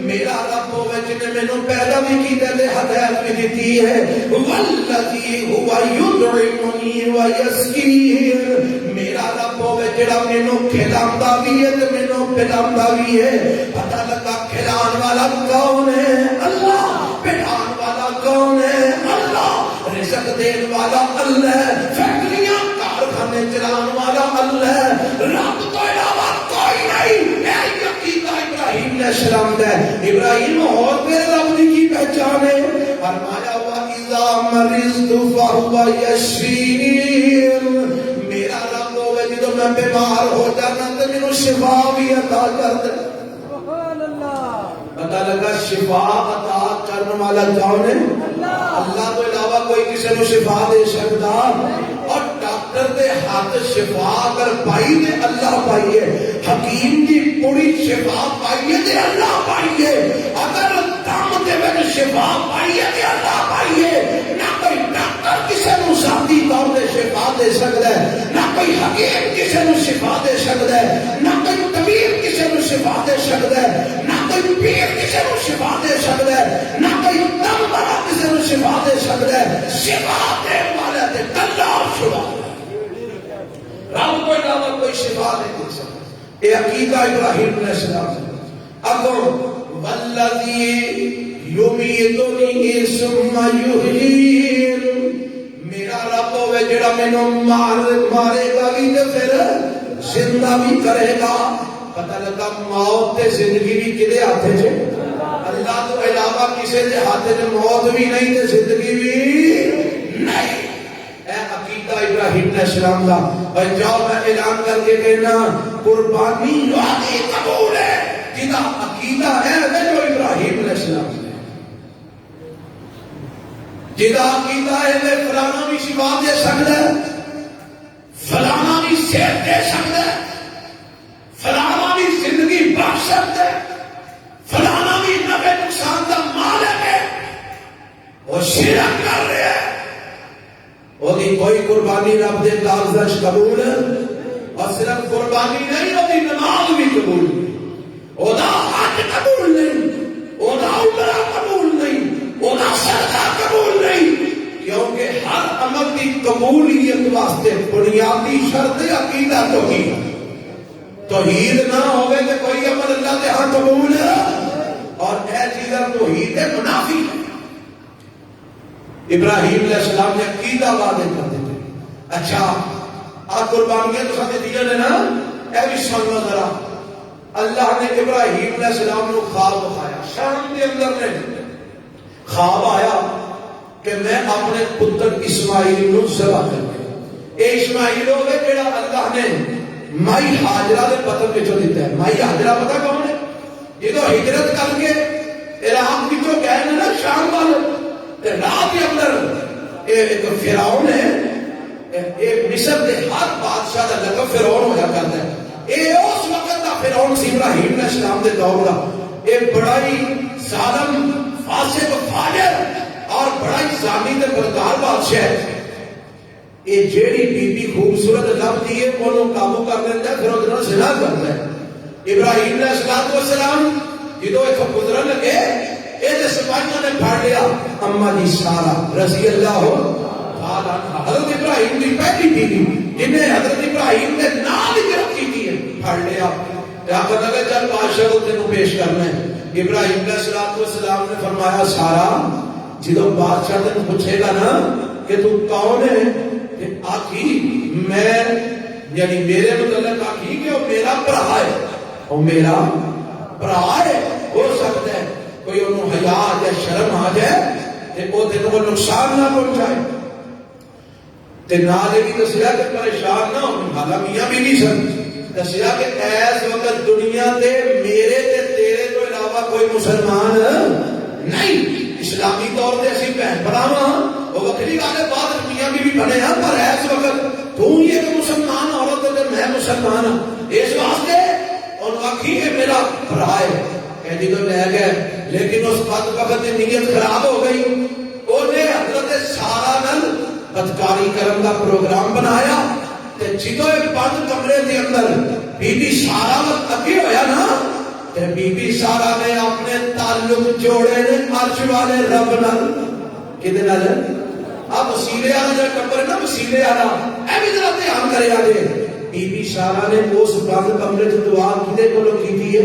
میرا رب ہوے جن نے مینوں پیدا بھی کیتا تے ہدایت بھی دتی ہے، والذی هو یطعمنی ویسقین، میرا رب ہوے جڑا مینوں کھلاندا بھی ہے تے مینوں پلاندا بھی ہے۔ پتہ لگا کھلان والا کون ہے؟ اللہ۔ پلان والا کون ہے؟ اللہ۔ رزق دین والا اللہ۔ فیکٹریاں کارخانے چلان والا اللہ۔ رب تو علاوہ کوئی نہیں۔ یہ عقیدہ ابراہیم علیہ السلام کا ہے۔ ابراہیم اور تیرے رب کی پہچان ہے۔ فرمایا وَإِذَا مَرِضْتُ فَهُوَ يَشْفِينِ، میرا رب ہوگا جدو میں بیمار ہو جانا تو میرے شفا بھی عطا کر دے۔ پتہ لگا شفا عطا کرنے والا کون ہے؟ اللہ تو علاوہ کوئی کسی کو شفا دے سکتا، اور ڈاکٹر دے ہاتھ شفا اگر پائی دے اللہ پائیے، حکیم دی پوری شفا پائیے دے اللہ پائیے، اگر دم دے میں شفا پائیے دے اللہ پائیے۔ نہ کوئی ڈاکٹر کسی کو ذاتی طور پہ شفا دے سکتا ہے، نہ کوئی حکیم کسی کو شفا دے سکتا ہے، نہ کوئی طبیب کسی کو شفا دے سکتا ہے، نہ کوئی پیر کسی کو شفا دے سکتا ہے، نہ کوئی دم والا کسی کو شفا دے سکتا ہے۔ شفا دے والے تے اللہ شفا، رب کو علاوہ کوئی شفا نہیں دے سکتا۔ یہ عقیدہ ابراہیم علیہ السلام سے۔ اگر والذی یمیتنی ثم یحیین، میرا رب ہوے جڑا مینوں مارے گا بھی تے پھر زندہ بھی کرے گا۔ پتہ لگا موت تے زندگی بھی کدے ہاتھ وچ؟ اللہ تو علاوہ کسی دے ہاتھ وچ موت بھی نہیں تے زندگی بھی نہیں۔ اے عقیدہ ابراہیم علیہ السلام کا۔ اور جاؤ میں اعلان کر کے کہنا قربانی وعدی قبول ہے، جدا عقیدہ ہے جو ابراہیم علیہ السلام سے، جدا عقیدہ ہے کہ فلانا بھی شفا دے سکتا ہے، فلانا بھی صحت دے سکتا ہے، فلانا بھی زندگی بخش سکتا ہے، فلانا بھی نفع نقصان کا مالک ہے، وہ شرک کر رہے ہیں، وہی کوئی قربانی رب دے کاغذ قبول، اور صرف قربانی نہیں، وہی نماز بھی قبول نہیں، وہاں حج قبول نہیں، وہاں عمرہ قبول نہیں، وہاں صدقہ قبول نہیں، کیونکہ ہر عمل کی قبولیت واسطے بنیادی شرط عقیدہ توحید۔ توحید نہ ہوگے تو کوئی عمل اللہ کے ہاں قبول ہے، اور اے چیزاں توحید منافی ہے۔ ابراہیم علیہ السلام نے عقیدہ واضح کر دیتے۔ اچھا آپ قربانیاں تو ساتھ دیا نے نا، اے بھی سنو ذرا، اللہ نے ابراہیم علیہ السلام کو خواب دکھایا، شام کے اندر نے خواب آیا کہ میں اپنے پتر اسماعیل کو ذبح کر کے، اے اسماعیل ہو گئے جڑا اللہ نے مائی ہاجرہ دے پتر وچوں دیتا ہے۔ مائی ہاجرہ پتہ کون ہے؟ جدو ہجرت کر کے عراق وچوں گئے نا شام والے، راہ کے اندر ایک فرعون ہے، ایک مصر دے ہر بادشاہ کا لقب فرعون ہوا کرتا ہے۔ یہ اس وقت کا فرعون سی ابراہیم علیہ السلام دے دور کا، ایک بڑا ہی ظالم فاسق فاجر اور بڑا ہی ظالم تے بدکار بادشاہ ہے۔ یہ جیڑی بی بی خوبصورت لبدی ہے انہوں قابو کر لیتا ہے، پھر وہ دنوں زنا کرتا ہے۔ ابراہیم علیہ السلام جدو اتو گزرن لگے، یہ سپاہیوں نے پھاڑ لیا اما جی سارا رضی اللہ تعالیٰ عنہ، حضرت ابراہیم کی پہلی بیوی جنہیں حضرت ابراہیم نے نام ہی رکھی تھی، پھاڑ لیا۔ کیا پتہ کہ چل بادشاہ کو تینوں پیش کرنا ہے۔ ابراہیم علیہ السلام نے فرمایا سارا جدو بادشاہ تینوں پوچھے گا نا کہ تو کون ہے، کہ آخی میں یعنی میرے متعلق آخی کہ وہ میرا برا ہے، وہ میرا برا ہے۔ ہو سکتا ہے کوئی انہوں حیا یا شرم آ جائے کہ وہ تینوں کو نقصان نہ پہنچائے، تے نال یہ بھی دسیا کہ پریشان نہ ہو، حالا میاں بھی نہیں سن دسیا کہ ایس وقت دنیا تے میرے تے تیرے تو علاوہ کوئی مسلمان نہیں، اسلامی طور تے اسی بہن بھراواں وہ وکری گل ہے، بعد میاں بھی بنے ہیں، پر ایس وقت تو ہی ایک مسلمان عورت ہے تے میں مسلمان ہوں، اس واسطے ان آخی کہ میرا بھرا ہے۔ کہ جدو لے گئے، لیکن اس بد وقت نیت خراب ہو گئی، انہیں حضرت سارا نل بدکاری کرن کا پروگرام بنایا، تے جدو بند کمرے کے اندر بی بی سارا وقت اگے ہویا نا تے بی بی سارا نے اپنے تعلق جوڑے نے عرش والے رب نال کدے نال اب وسیلے والا جا ٹبر نا وسیلے والا اے بھی ذرا دھیان کرے آجے بی بی سارا نے اس بند کمرے چ دعا کدے کولوں کیتی ہے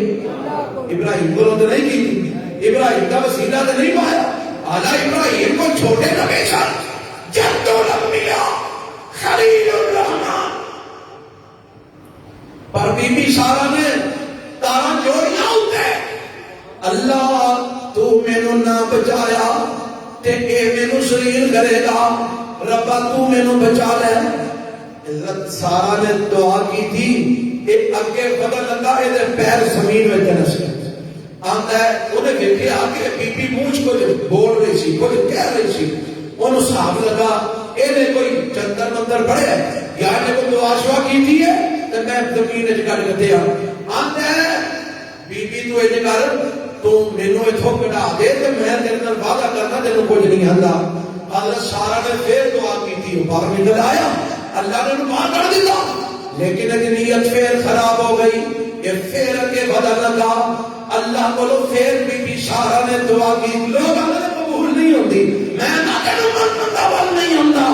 ابراہیم کولوں تے نہیں کیتی ابراہیم کا وسیلہ تے نہیں پایا اعلی ابراہیم کو چھوٹے نبی سن جد الانبیاء خلیل الرحمن پر بی بی سارا نے تارا جوڑیاں ہوتے اللہ تو مینوں نہ بچایا تے اے مینوں شریر کرے گا ربا تو مینوں بچا لے حضرت سارا نے دعا کی تھی ایک اگے پتہ لگا اے پیر زمین میں نس آندا ہے انہیں دیکھا کہ بی بی مونچھ کو بول رہی سی کچھ کہہ رہی سی انہوں صاحب لگا اے نے کوئی چندر مندر پڑھے یا نے کوئی دعا شوا کی تھی ہے تو میں زمین وچ کڈ کے دیا آندا ہے بی بی تو اے کر تو مینوں ایتھوں کڈا دے تے میں تیرے نال وعدہ کرنا تینوں کچھ نہیں آندا حضرت سارا نے پھر دعا کی تھی باہر نکل آیا اللہ نے باہر کر دیتا لیکن اگر نیت پھر خراب ہو گئی یہ پھر اگے بدل لگا اللہ کو پھر بی سارا نے دعا کی لوگ قبول نہیں ہوتی میں نہ تینوں منتا وال نہیں ہوندا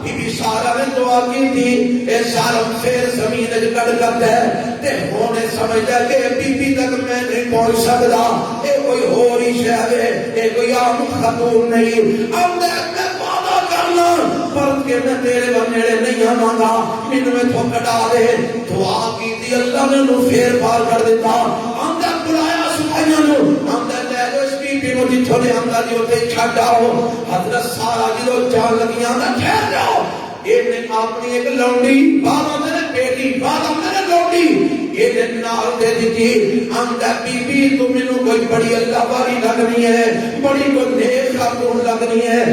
بی سارا نے دعا کی تھی اے سارا پھر زمین وچ کڈ کردا ہے تے ہونے سمجھدا کہ بی بی تک میں نہیں پہنچ سکدا اے کوئی ہور ہی شے ہے اے کوئی عام خاتون نہیں اب میں وعدہ کرنا پر کہ میں تیرے نیڑے نہیں آواں گا مینوں ایتھوں کڈا دے دعا کی تھی اللہ نے نو پھر پار کر دیتا آندا بلایا سپاہیاں نو آندا لے جو اس بی بی نو جتھوں نے آندا جی اوتھے چھڈ آؤ حضرت سارا جدوں جان لگیاں نا ٹھہر جاؤ یہ نے اپنی ایک لونڈی بعد آندا نے بیٹی بعد آندا نے لونڈی یہ نے نال دے دیتی آندا بی بی تو مینوں کوئی بڑی اللہ والی لگنی ہے بڑی کوئی نیک خاتون لگنی ہے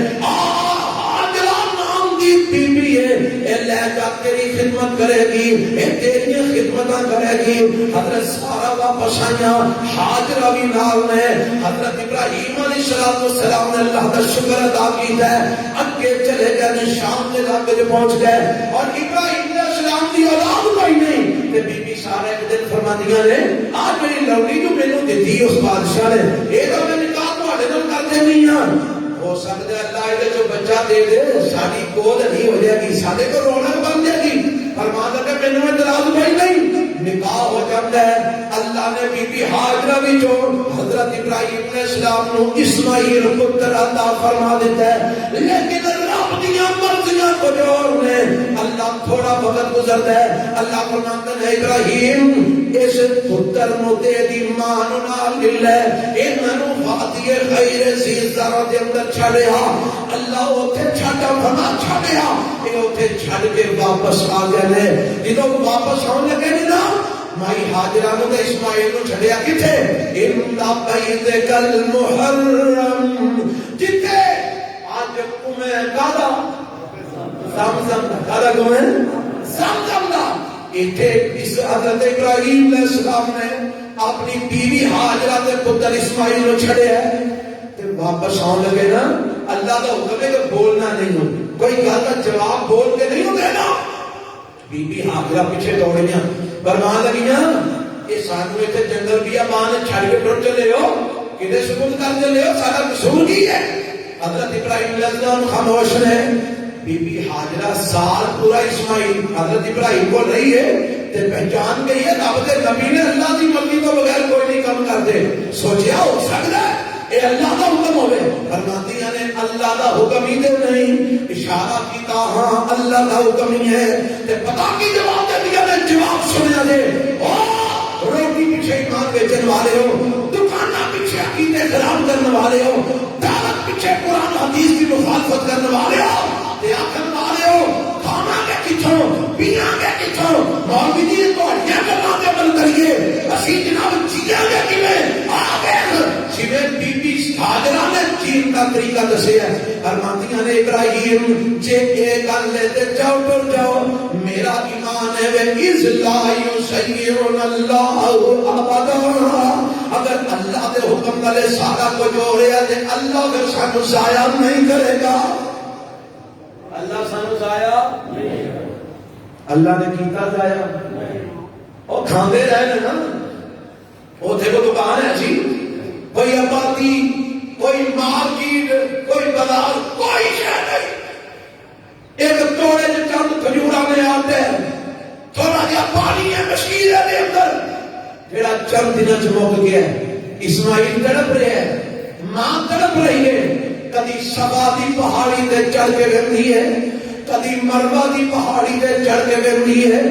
بی بی ہے اے لے جا تیری خدمت کرے گی اے تیری خدمتاں کرے گی حضرت سارا واپس آیا حاجرہ بھی نال نے حضرت ابراہیم علیہ السلام نے اللہ کا شکر ادا کیتا ہے اگے چلے گئے شام کے علاقے پہنچ گئے اور ابراہیم علیہ السلام کی اولاد کوئی نہیں تے بی بی سارا ایک دن فرماندیاں نے آج میری لوڑی جو مینوں دتی اس بادشاہ نے اے تو میں نکاح تواڈے نال کر دینی ہاں ہو سکتا ہے اللہ یہ جو بچہ دے دے ساری گود نہیں ہو جائے گی سارے کو رونق بن جائے گی فرماتا کہ میں نے اعتراض بھائی نہیں نکاح ہو جاتا ہے اللہ نے بی بی حاجرہ بھی جو حضرت ابراہیم علیہ السلام کو اسماعیل پتر عطا فرما دیتا ہے لیکن رب دیاں مرضیاں کو جوڑ نے اللہ تھوڑا وقت گزرتا ہے اللہ فرماتا ہے ابراہیم اس پتر نو دے دی ماں نو نال لے انہاں فاتی غیر ذی ذرا دے اندر چھڑیا اللہ اوتھے چھڈا بنا چھڈیا اے اوتھے چھڈ کے واپس آ گئے نے جدوں واپس آن لگے نا مائی حاجرہ نو تے اسماعیل نو چھڈیا کتے ان بیت المحرم جتے اج میں کادا زمزم دا کادا گویں زمزم دا ایتھے اس حضرت ابراہیم علیہ السلام نے اپنی بیوی حاجرہ تے پتر اسماعیل نو چھڈیا تے واپس آن لگے نا اللہ دا حکم ہے کہ بولنا نہیں ہو کوئی گل کا جواب بول کے نہیں ہوتا نا بی بی حاجرہ پیچھے دوڑیاں فرمان لگیاں یہ سانو ایتھے جنگل بھی ماں نے چھڈ کے ٹر چلے ہو کدے سکوت کر چلے ہو سارا قصور کی ہے حضرت ابراہیم علیہ السلام خاموش نے بی بی حاجرہ سال پورا اسماعیل حضرت ابراہیم کو رہی ہے تے پہچان گئی ہے رب دے نبی نے اللہ کی مرضی تو بغیر کوئی نہیں کام کرتے سوچیا ہو سکتا ہے اے اللہ کا حکم ہوئے فرماتی نے اللہ کا حکم ہی دے نہیں اشارہ کیتا ہاں اللہ کا حکم ہی ہے تے پتا کی جواب دے دیا نے جواب سنیا دے روٹی پیچھے ایمان بیچن والے ہو دکانہ پیچھے عقیدے خراب کرنے والے ہو دعوت پیچھے قرآن حدیث کی مخالفت کرنے والے ہو تے آخر والے ہو کھانا کے کچھوں پینا کے کچھوں مولوی جی تو ہڈیاں کرنا کے عمل کریے اسی جناب جیاں گے کیویں آگے جویں بی بی حاجرہ نے جین کا طریقہ دسیا ہے فرماتی نے ابراہیم جے اے گل لے تے جاؤ ٹر جاؤ میرا ایمان ہے وہ اذ لا یسیرن اللہ ابدا اگر اللہ دے حکم والے سارا کو جوڑیا تے اللہ پھر سانو ضائع نہیں کرے گا اللہ سانو ضائع نہیں اللہ نے کیتا ضائع اور کھاندے رہے نا. اتنے کو دکان ہے جی, کوئی آبادی, کوئی مارکیٹ, کوئی بازار, کوئی شہر نہیں. ایک توڑے جو چند کھجورا میں آتے ہیں, تھوڑا جہا پانی ہے مشکل ہے اندر, جڑا چند دن چمک گیا. اسماعیل تڑپ رہے ہیں, ماں تڑپ رہی ہے. کدی سبا دی پہاڑی تے چڑھ کے ویندی ہے, کدی مروا دی پہاڑی تے چڑھ کے ویندی ہے.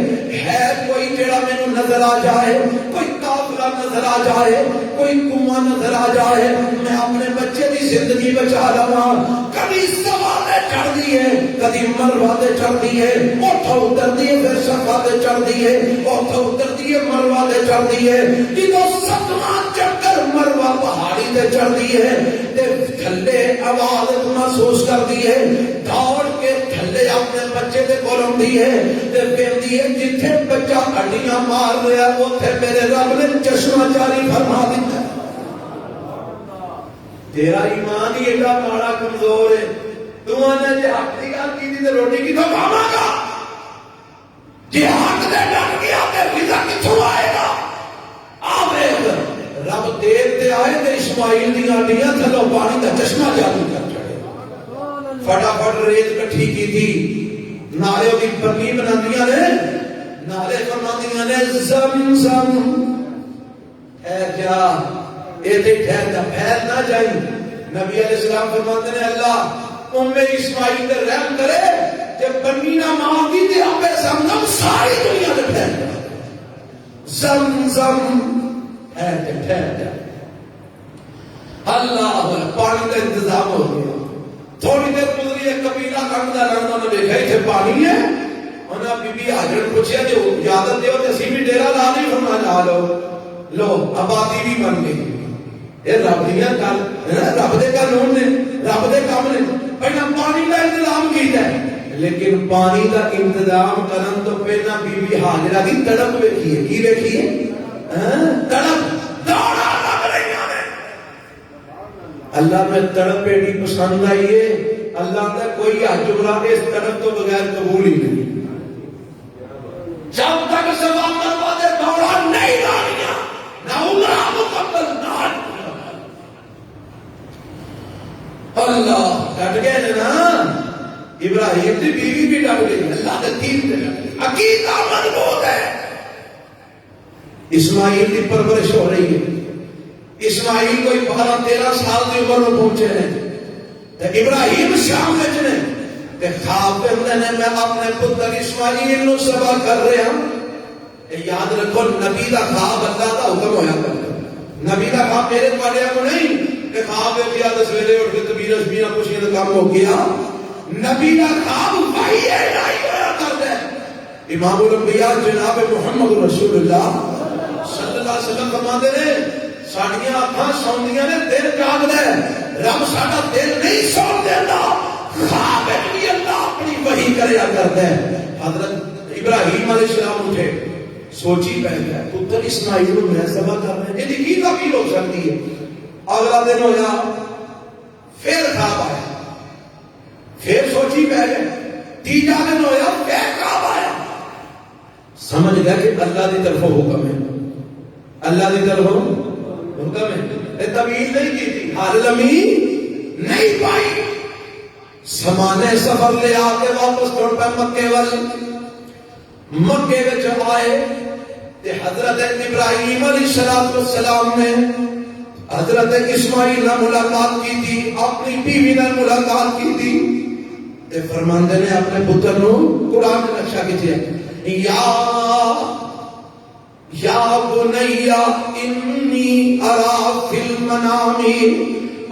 کوئی جڑا مینوں نظر آ جائے, کوئی قافلہ نظر آ جائے, کوئی کنواں نظر آ جائے, میں اپنے بچے دی زندگی بچا لواں. کبھی سبا تے چڑھدی ہے, کدی مروا تے چڑھدی ہے, اوتھوں اتردی ہے, پھر صفا تے چڑھدی ہے, اوتھوں اتردی ہے, مروا تے چڑھدی ہے. جدوں ستواں چکر مروا پہاڑی تے چڑھدی ہے تے تھلے آواز محسوس کرتی ہے, دوڑ کے تھلے اپنے بچے دے کول آندی ہے تے کہندی ہے جتھے بچہ ہڈیاں مار رہا اوتھے میرے رب نے چشمہ جاری فرما دیتا. تیرا ایمان ہی ایڈا ماڑا کمزور ہے, تو آنا جی حق کی گل کی تے روٹی کتوں کھاواں گا؟ جی حق دے ڈٹ گیا تے رزق کتوں آئے گا؟ رب دیر تے آئے تے اسماعیل دی ہڈیاں تھلوں پانی دا چشمہ جاری کر چڑھے. فٹافٹ ریت کٹھی کی تھی, نالے دی پنی بناندیاں نے, نالے فرماندیاں نے زم زم ٹھہر جا, اے تے ٹھہر جا, پھیل نہ جائی. نبی علیہ السلام فرماتے ہیں اللہ اسماعیل تے رحم کرے, جب پنی نہ مار دی تے آپے زمزم ساری دنیا تے پھیل جا. زمزم ٹھہر جا. اللہ پانی کا انتظام ہو گیا. تھوڑی دیر گزری, ایک قبیلہ کٹتا رہتا, انہوں نے دیکھا اتنے پانی ہے. انہوں نے بی بی حاجر پوچھا جو اجازت دیو تے اسی بھی ڈیرا لا نہیں. فرمایا لا لو, لو آبادی بھی بن گئی. یہ رب دیاں گل, رب دے قانون نے, رب دے کام نے. پہلا پانی کا انتظام کیتا ہے, لیکن پانی کا انتظام کرن تو پہلا بی بی حاجرہ کی تڑپ ویکھی ہے. کی ویکھی ہے؟ تڑپ. دوڑا لگ رہی ہیں. اللہ میں تڑپ ایڈی پسند آئی ہے, اللہ کا کوئی عجمرہ اس تڑپ تو بغیر قبول ہی نہیں. جب تک سوا مروا دے دوڑا نہیں لانیاں, نہ عمرہ مکمل نہ. اللہ ڈٹ گئے نا, ابراہیم کی بیوی بھی ڈٹ گئی, اللہ کے دین پہ ڈٹ گئی. عقیدہ مضبوط ہے. اسماعیل کی پرورش ہو رہی ہے. اسماعیل کوئی 12-13 سال کی عمر میں پہنچے ہیں. ابراہیم شام میں خواب پہ میں اپنے پتر اسماعیل نو سبا کر رہا ہوں. یاد رکھو نبی کا خواب اللہ کا حکم ہویا کرتا. نبی کا خواب میرے پڑھے کو نہیں کہ خواب کیا تو سویرے اٹھ کے کبیرہ شبیرہ خوشی کا کام ہو گیا. نبی کا خواب وحی الہی ہویا کرتا ہے. امام الانبیاء جناب محمد رسول اللہ صلی اللہ علیہ وسلم فرماتے ہیں ساڈیاں اکھاں سوندیاں نے, دل جاگدا ہے. رب ساڈا دل نہیں سون دیندا, خواب بھی اللہ اپنی وحی کریا کرتا ہے. حضرت ابراہیم علیہ السلام اٹھے, سوچی پہ گیا پتر اسماعیل کو میں ذبح کرنا ہے, یہ کی تعبیر ہو سکتی ہے. اگلا دن ہویا, پھر خواب آیا, پھر سوچی پہ گئے. تیجا دن ہویا, پھر خواب آیا. سمجھ گیا کہ اللہ کی طرف حکم ہے, اللہ کی طرف حکم ہے. طویل نہیں کی تھی, حال لمحی نہیں پائی. سمانے سفر لے آ کے واپس ٹر پہ مکے وال. مکے وچ آئے تے حضرت ابراہیم علیہ السلام نے حضرت اسماعیل نال ملاقات کی تھی, اپنی بیوی نال ملاقات کی تھی. تے فرماندے نے اپنے پتر نو قرآن میں نقشہ کیتے یا بنی انی ارا فی المنام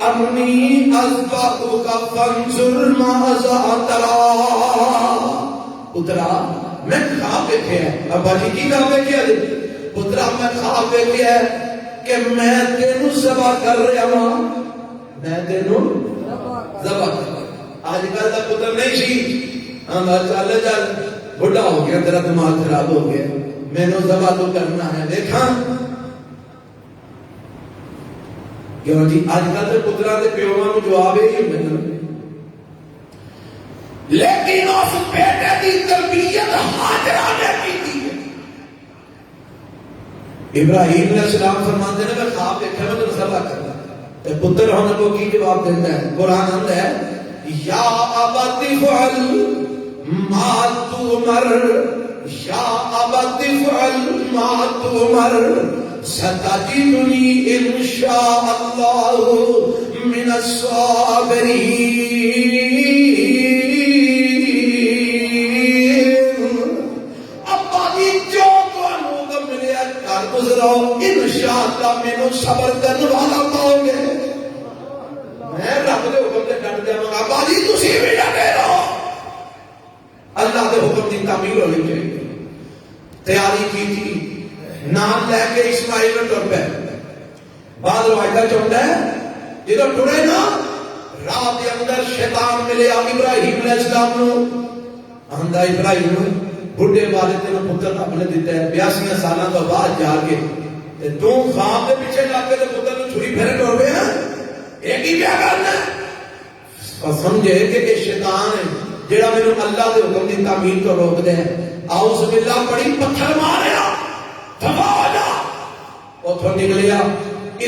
انی اذبحک فانظر ماذا تری. پترا میں خواب دیکھا ہے. ابا جی کی خواب دیکھا ہے؟ پترا میں خواب دیکھا ہے کہ میں تینوں ذبح کر رہا ہوں, میں تینوں ذبح کر رہا ہوں. آج کل کا پتر نہیں سی, ہاں چل چل بڑھا ہو گیا, تیرا دماغ خراب ہو گیا, میں نے ذبح تو کرنا ہے. دیکھا کیوں جی آج کل کے پترا کے پیووں کو جواب ہی نہیں. لیکن اس بیٹے کی تربیت حاجرہ نے کی تھی. ابراہیم علیہ السلام فرماتے ہیں میں خواب دیکھا میں تو ذبح کرنا تے پتر ہونے کو کی جواب دیتا ہے؟ قرآن آتا ہے یا ابت فعل ما تؤمر یا ابت فعل ما تؤمر ستجدنی انشاء اللہ من الصابرین. ابا جی جو تانوں حکم ملیا کر گزرو انشاءاللہ مینوں صبر کرنے والا پاؤ گے. میں رب دے حکم تے ڈٹ جاواں گا. ابا جی تسی بھی ڈٹے رہو. اللہ دے حکم دی تعمیل ہونی چاہیے. تیاری کی تھی نام لے کے اسماعیل ٹر پہ. بعد روایتہ چاہتا ہے جدو ٹرے نا رات کے اندر شیطان ملے ابراہیم علیہ السلام نو. آندا ابراہیم بڈھے والے تینوں پتر رب نے دیتا ہے 82 سالاں تو بعد جا کے تے تو خواب دے پیچھے لگ کے تے پتر نو چھری پھیرے ٹر پے ہیں. یہ کی کیا کرنا ہے؟ سمجھے کہ یہ شیطان ہے جڑا میرے اللہ دے حکم دی تعمیل تو روک دے. اعوذ باللہ پڑی پتھر ماریا دفاع ہو جا. اتھوں نکلیا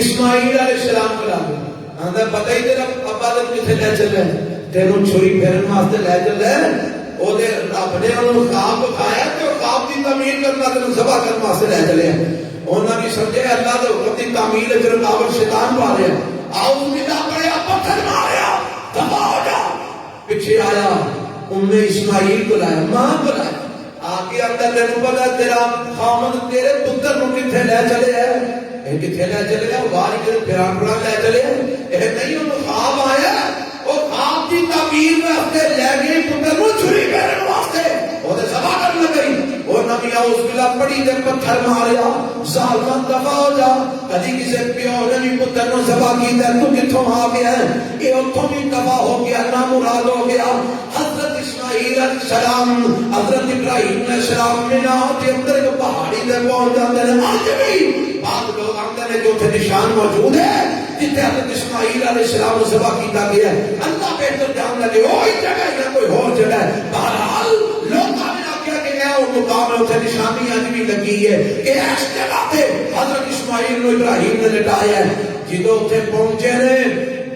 اسماعیل علیہ السلام کو لا گیا. آندا پتہ ہی تیرا ابا دے کتے لے چلے تینوں چھری پھیرن واسطے لے چلے. او دے رب نے انہوں خواب دکھایا کہ خواب دی تعمیل کرنا تینوں ذبح کرنے واسطے لے چلے. انہاں بھی سمجھے اللہ دے حکم دی تعمیل اچ رکاوٹ شیطان پا رہا. اعوذ باللہ پڑیا پتھر ماریا دفاع ہو جا. پیچھے آیا اسماعیل کو لایا ماں کو لایا. آگے اندر تینوں پتا تیرا خامد تیرے پتر نو کتنے لے چلے ہے. کتنے لے چلے ہے؟ باری کے پھران پھران لے چلے ہے. یہ نہیں انہوں خواب آیا وہ خواب کی تعبیر واسطے لے گئی پتر نو چھری پھیرن واسطے وہ تے ذبح کرنا گئی. وہ نبی اعوذ باللہ پڑی تے پتھر ماریا ظالمان دفاع ہو جا. کدی کسی پیو نے بھی پتر نو ذبح کیتا تو کتھوں آ گیا ہے؟ یہ اتھوں بھی تباہ ہو گیا نامراد ہو گیا. حضرت اسماعیل علیہ السلام حضرت ابراہیم علیہ السلام مینا کے اندر جو پہاڑی تے پہنچ جاتے ہیں. آج بھی بعض لوگ آتے ہیں جو تھے نشان موجود ہے جتنے حضرت اسماعیل علیہ السلام کو ذبح کیتا گیا ہے. اللہ بہتر جان لگے وہی جگہ یا کوئی اور جگہ ہے. بہرحال لوگ مقام ہے اتنے نشانی اج بھی لگی ہے کہ اس جگہ پہ حضرت اسماعیل نو ابراہیم نے لٹایا ہے. جدو اتنے پہنچے نے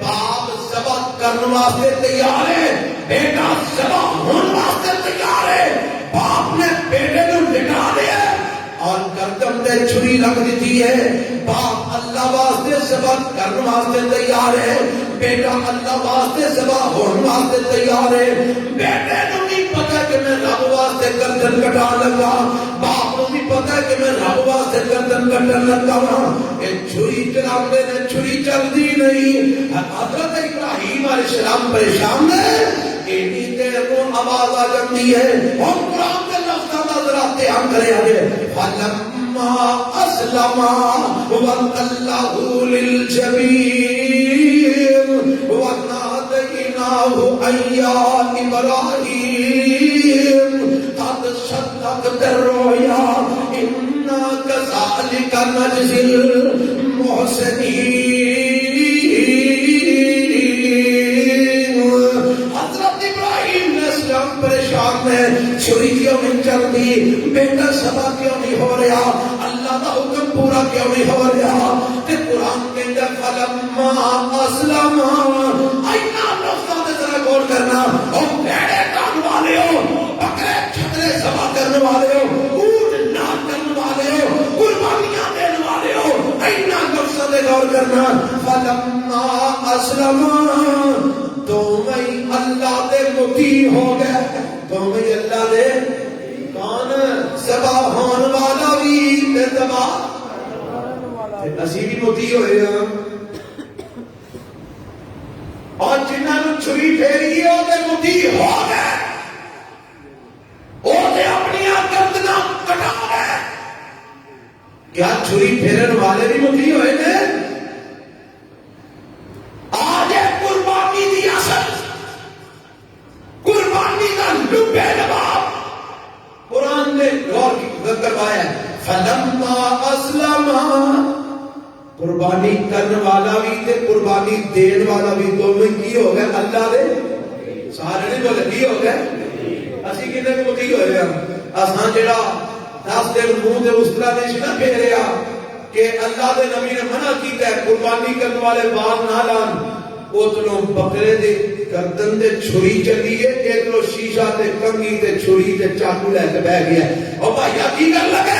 باپ ذبح کرنے واسطے تیار ہے بیٹا ذبح ہونے واسطے تیار ہے. باپ نے بیٹے کو لٹا دیا اور گردن تے چھری رکھ دیتی ہے. باپ اللہ واسطے ذبح کرنے واسطے تیار ہے بیٹا اللہ واسطے ذبح ہونے واسطے تیار ہے. بیٹے کو نہیں پتا کہ میں رب واسطے گردن کٹا لگا. باپ کو بھی پتا ہے کہ میں رب واسطے گردن کٹن لگا ہوں. یہ چھری چلاتے نے چھری چلتی نہیں. حضرت ابراہیم علیہ السلام پریشان ہے. اینی دیر کو آواز آ جاتی ہے اور قرآن کے لفظ ذرا دھیان کرے آگے. فلما اسلم وتلہ للجبین ونادیناہ ان یا ابراہیم قد صدقت الرؤیا انا کذلک نجزی المحسنین. پریشان میں چھری کیوں نہیں چلتی بیٹا ذبح کیوں نہیں ہو رہا اللہ کا حکم پورا کیوں نہیں ہو رہا. تے قرآن کہتا ہے فلما اسلم. اینا لفظوں میں ذرا غور کرنا. او بھیڑے کان والے ہو بکرے چھکرے ذبح کرنے والے ہو اونٹ ناچ کرنے والے ہو قربانیاں دینے والے ہو. اینا لفظوں میں غور کرنا. فلما اسلم تو میں اللہ دے مطیع ہو گئے. تو میں اللہ دے کون ذبح ہون والا بھی تے ذبح اسی بھی مطیع ہوئے ہیں. اور جنہاں نوں چھری پھیری ہے وہ تے مطیع ہو گئے. وہ تے اپنی گردناں کٹا گئے. کیا چھری پھیرن والے بھی مطیع ہوئے نے؟ آج قربانی دی اصل قربانی کا لبے لباب قرآن نے غور کروایا. فلما اسلم قربانی کرنے والا بھی تے قربانی دین والا بھی دونوں کی ہو گئے اللہ دے. سارے نے بولے کی ہو گئے. اسی کتنے کو کی ہوئے ہیں. اساں جڑا 10 دن منہ تے اس طرح نہیں نہ پھیریا کہ اللہ دے نبی نے منع کیتا ہے قربانی کرنے والے بال نہ لان، اتنوں بکرے دے گردن تے چھری چلی ہے، اتنوں شیشہ تے کنگھی تے چھری تے چاقو لے کے بیٹھ گیا اور بھائی کی کر لگے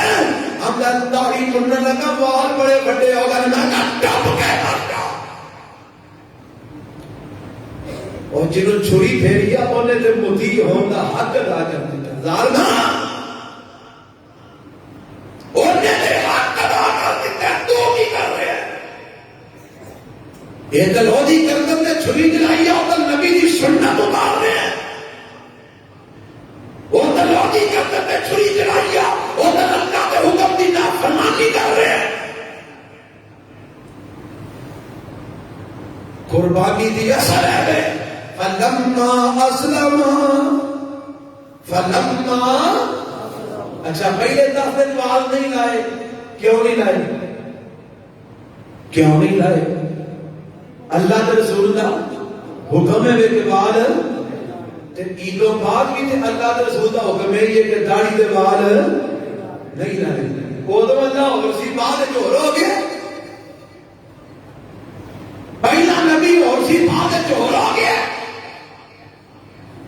ہم داڑھی مڑنے لگا بال بڑے بڑے ہو گئے میں ٹپ کے ہٹا اور جنہوں چھری پھیری ہے انہیں تے مدی ہون دا حق ادا کر دیتا ظالما انہیں تے حق ادا کر دیتا تو کی کر رہے ہیں یہ دلودی گردن نے چھری چلائی ہے اور نبی دی سنت اتار رہے ہیں، وہ دلودی گردن نے چھری چلائی ہے اور اللہ کے حکم دی نافرمانی کر رہے ہیں۔ قربانی دی اثر ہے فلما اسلم اچھا پہلے 10 دن بال نہیں لائے، کیوں نہیں لائے؟ اللہ کے رسول کا حکم ہے کہ بال عیدوں بعد بھی اللہ کے رسول کا حکم ہے یہ کہ داڑھی کے بال نہیں لائے، ادو اللہ اور سی بعد چور ہو گیا، پہلا نبی اور سی بعد چور ہو گیا،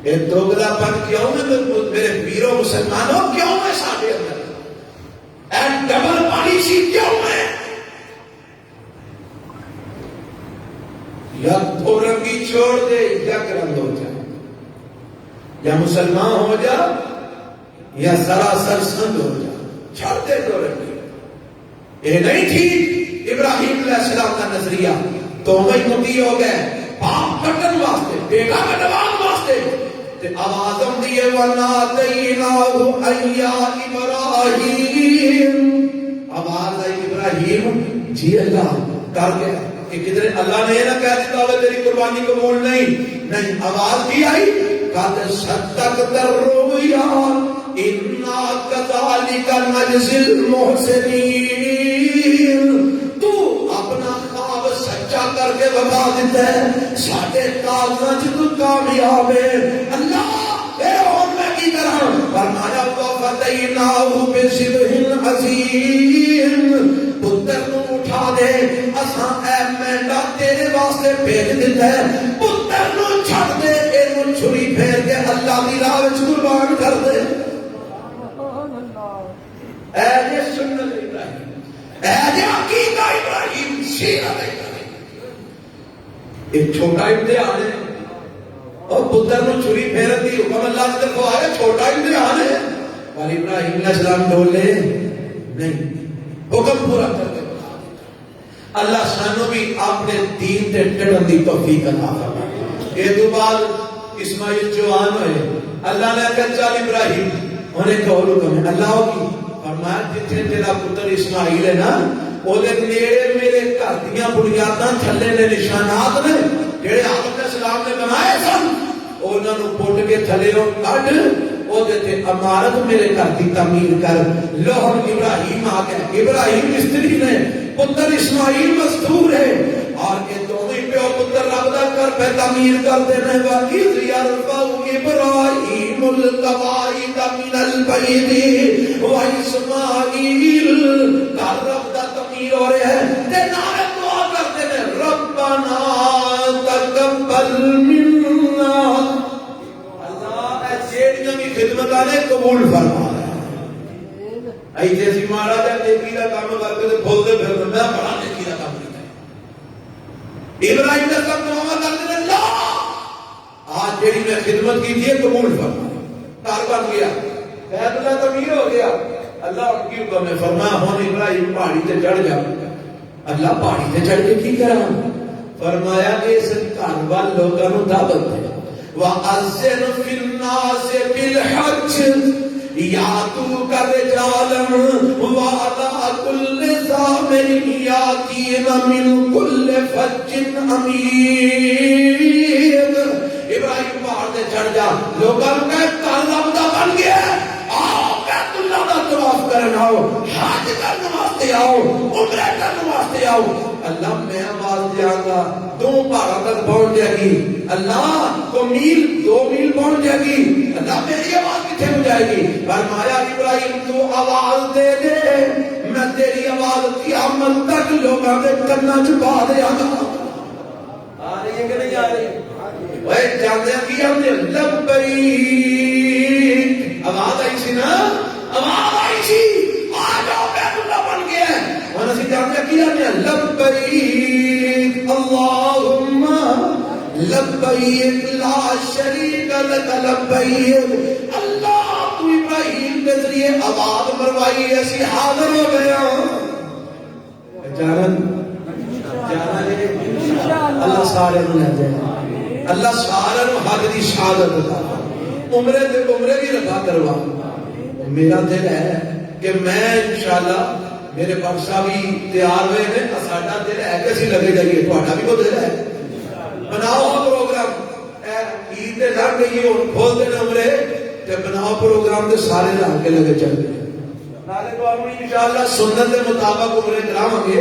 یہ دوگلا پن کیوں ہے میرے پیروں مسلمانوں، کیوں ہے سارے اندر ڈبل پالیسی کیوں ہے؟ یا دو رنگی چھوڑ دے یا رنگ ہو جا، یا مسلمان ہو جا یا سراسر سنگ ہو جا، چھوڑ دے دو رنگی۔ یہ نہیں تھی ابراہیم علیہ السلام کا نظریہ، تو میں متی ہو گئے باپ کٹن واسطے بیٹا کٹوان واسطے تے آوازم دیئے وَنَادَيْنَاهُ أَيَّا إِبْرَاهِيمُ، آواز آئی ابراہیم جی اللہ کر گیا کہ کدھر اللہ نے یہ نہ کہہ دیتا ہوئے تیری قربانی قبول نہیں، آواز بھی آئی قَدْ صَدَّقْتَ الرُّؤْيَا إِنَّا كَذَلِكَ نَجْزِي الْمُحْسِنِينَ، تو اپنا خواب سچا کر کے بتا دیتا ہے ساڑھے کاغذ تو کامیاب ہے اللہ اے اور میں کی طرح فرمایا وَفَدَيْنَاهُ بِذِبْحٍ عَظِيمٍ، پتر نو اٹھا دے اساں اے مینڈا تیرے واسطے بھیج دیتا ہے، پتر نو چھڑ دے اینو چھری پھیر کے اللہ دی راہ وچ قربان کر دے۔ اے یہ سنت ابراہیم، اے یہ عقیدہ ابراہیم، سیرت ابراہیم، ایک چھوٹا امتحان ہے اور پتر نو چھری پھیرن دی حکم اللہ کی طرف آیا، چھوٹا امتحان ہے، پر ابراہیم علیہ السلام ڈولے نہیں، حکم پورا کر کے بتا دیتا۔ اللہ سانو بھی اپنے دین تے ڈٹن دی توفیق عطا فرمائے۔ یہ دو بعد اسماعیل جوان ہوئے، اللہ نے کہا چل ابراہیم، انہیں کہو حکم ہے اللہ کی، فرمایا جتنے تیرا پتر اسماعیل ہے نا وہ دے نیڑے میرے گھر دیاں بنیاداں تھلے نے نشانات نے جڑے آدم علیہ السلام نے بنائے سن، انہاں نو پٹ کے تھلےوں کڈ او دے تے عمارت میرے گھر دی تعمیر کر۔ لوہن ابراہیم آ گئے، ابراہیم مستری نے، پتر اسماعیل مزدور ہے، اور یہ دونوں پیو پتر رب دا گھر پہ تعمیر کرتے ہیں۔ وَإِذْ يَرْفَعُ إِبْرَاهِيمُ الْقَوَاعِدَ مِنَ الْبَيْتِ وَإِسْمَاعِيلُ، گھر رب دا تعمیر ہو رہے ہیں تے نعرہ دعا کرتے ہیں ربنا تقبل منا، اللہ اے جیڑیاں بھی خدمتاں نے قبول فرما لے۔ ایسے سی مارا جا نیکی دا کام کر کے بولتے پھر میں بڑا نیکی دا کام کیتا ہے۔ ابراہیم نے سب دعا کرتے ہیں اللہ آج جیڑی میں خدمت کی تھی قبول فرما، کار بن گیا، بیت اللہ تعمیر ہو گیا۔ اللہ ان کی حکم نے فرمایا ہون ابراہیم پہاڑی تے چڑھ جا۔ اللہ پہاڑی تے چڑھ کے کی کرا؟ فرمایا اس گھر وال لوکاں نوں دعوت دے، وَأَذِّنْ فِي النَّاسِ بِالْحَجِّ يَأْتُوكَ رِجَالًا وَعَلَىٰ كُلِّ ضَامِرٍ يَأْتِينَ مِنْ كُلِّ فَجٍّ عَمِيقٍ۔ ابراہیم پہاڑ تے چڑھ جا، لوکاں نوں کہے کعبہ دا بن گیا، آؤ بیت اللہ دا طواف کرن آؤ، حج کرن واسطے آؤ، عمرہ کرن واسطے آؤ۔ اللہ میں آواز دیا گا 2 پہاڑوں تک پہنچ جائے گی، اللہ کو میل 2 میل پہنچ جائے گی، اللہ میری آواز کتنے ہو جائے گی؟ فرمایا ابراہیم تو آواز دے دے، میں تیری آواز قیامت تک لوگوں کے کنا چ پا دیا گا. آ رہی ہے کہ نہیں آ رہی؟ وہ جانے کی ہم نے لبیک آواز آئی سی نا، آواز آئی سی آ جاؤ بیت اللہ بن گیا ہے. اور اسی جانے کی ہم نے لبیک اللہم لبیک لا شریک لک لبیک. اللہ تو ابراہیم کے ذریعے آواز مروائی ایسی حاضر ہو گیا. جانن اللہ سارے نو لے جائے، اللہ سارے نو حج دی شہادت عطا فرمائے. عمرے بھی رکھا کروا. میرا دل ہے کہ میں انشاءاللہ میرے بخشا بھی تیار ہوئے ہیں، ساڈا دل ہے کہ اسی لگے جائیے. تہاڈا بھی کوئی دل ہے؟ بناؤ پروگرام. عید دے لگ گئی ہن کھول دے عمرے تے بناؤ پروگرام تے سارے لا کے لگے چل گئے. نالے تانوں انشاءاللہ سنت دے مطابق عمرے کراواں گے،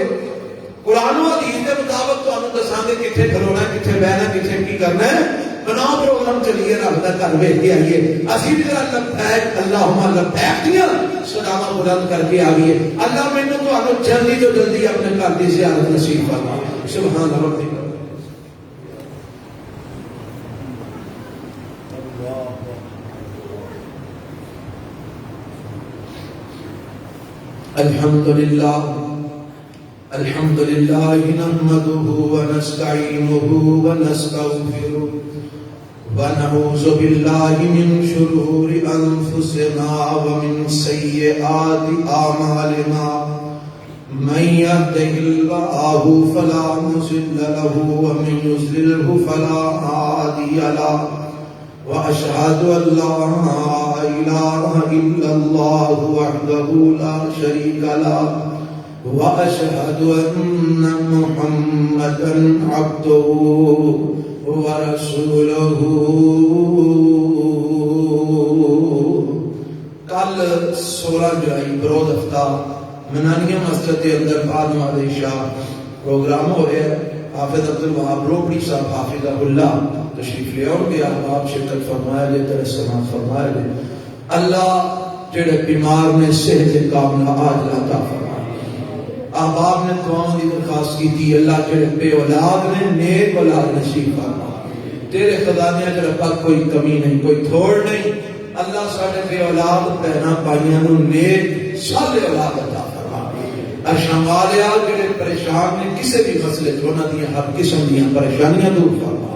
قرآن و حدیث کے مطابق تانوں دساں گے کتھے کھلونا ہے، کتھے بہنا، کتھے کی کرنا ہے. بناؤ پروگرام، چلیے رب دا گھر ویکھ کے آئیے. اسی بھی ذرا لبیک اللہم لبیک دیاں صداواں بلند کر کے آئیے. اللہ مینوں تانوں جلدی تو جلدی اپنے گھر دی زیارت نصیب فرما. سبحان ربک. الحمد لله نحمده ونستعينه ونستغفره ونعوذ بالله من شرور أنفسنا ومن سيئات أعمالنا. من يهده الله فلا مضل له ومن يضلله فلا هادي له. وأشهد أن لا إله إلا الله وحده لا شريك له وأشهد أن محمدا عبده ورسوله. کل 16 جولائی برود ہفتہ منانیہ مسجد کے اندر بعد نماز عشاء پروگرام ہو رہا ہے. حافظ عبدالوہاب روپڑی صاحب حافظہ اللہ تشریف لے آؤ گے. آپ شرکت فرمایا جائے، در سماعت فرمایا جائے. اللہ جڑے بیمار نے صحت کاملہ عاجلہ عطا فرمائے. احباب نے دعاؤں کی درخواست کی تھی، اللہ جڑے بے اولاد نے نیک اولاد نصیب فرما. تیرے خزانے اگر پاک کوئی کمی نہیں، کوئی تھوڑ نہیں. اللہ سارے بے اولاد بہنا پائیاں نو نیک صالح اولاد عطا فرما. ارشم والیا جڑے پریشان نے کسی بھی مسئلے چونا دیا ہر قسم دیا پریشانیاں دور فرما.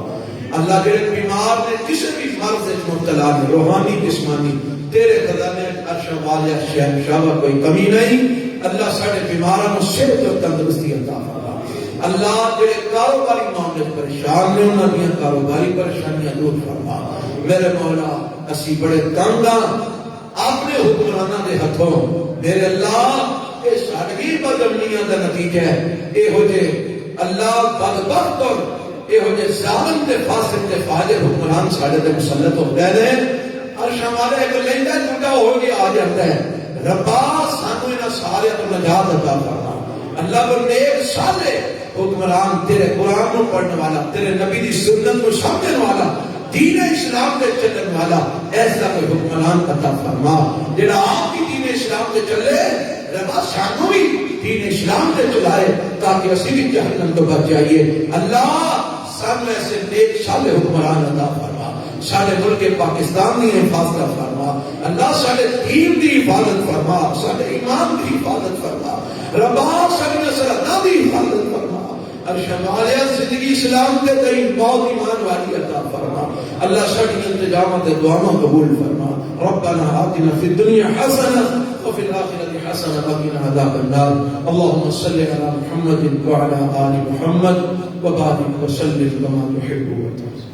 اللہ جڑے بیمار نے کسی بھی مرض مبتلا نے روحانی جسمانی، تیرے خزانے ارشم والیا شہنشاہ کوئی کمی نہیں. اللہ سارے بیماروں کو صحت اور تندرستی عطا فرما. اللہ جڑے کاروباری معاملے پریشان نے انہاں دی کاروباری پریشانیاں دور فرما. میرے مولا اسی بڑے تنگ ہاں اپنے حکمراناں دے ہتھوں. میرے اللہ یہ سادگی بدلنیاں دا نتیجہ ہے. اے ہو جے اللہ بدبخت اور اے ہو جے ظالم تے فاسق تے فاجر حکمران ساڈے تے مسلط ہو گئے نے. عرش والے ایک لیندا ٹوٹا ہو کے آ جاتا ہے. ربا سانو انہاں سارے تو نجات عطا فرما. اللہ پر نیک صالح حکمران تیرے قرآن کو پڑھنے والا، تیرے نبی دی سنت کو سمجھنے والا، دین اسلام پہ چلنے والا ایسا کوئی حکمران عطا فرما جڑا آپ کی دین اسلام پہ چلے. ربا سانو بھی دین اسلام پہ چلائے تاکہ اسی بھی جہنم تو بچ جائیے. اللہ سانو ایسے نیک صالح حکمران عطا فرما. سارے ملک پاکستان کی حفاظت فرما. اللہ سارے دین کی حفاظت فرما، سارے ایمان کی حفاظت فرما. ربا سارے مسلطہ کی حفاظت فرما. ارشمالیہ زندگی اسلام کے دین موت ایمان والی عطا فرما. اللہ ساری انتجامات دعاوں قبول فرما. ربنا آتنا فی الدنیا حسنہ وفي الآخرة حسنة وقنا عذاب النار. اللهم صل على محمد وعلى آل محمد وبارك وسلم كما تحب وترضى.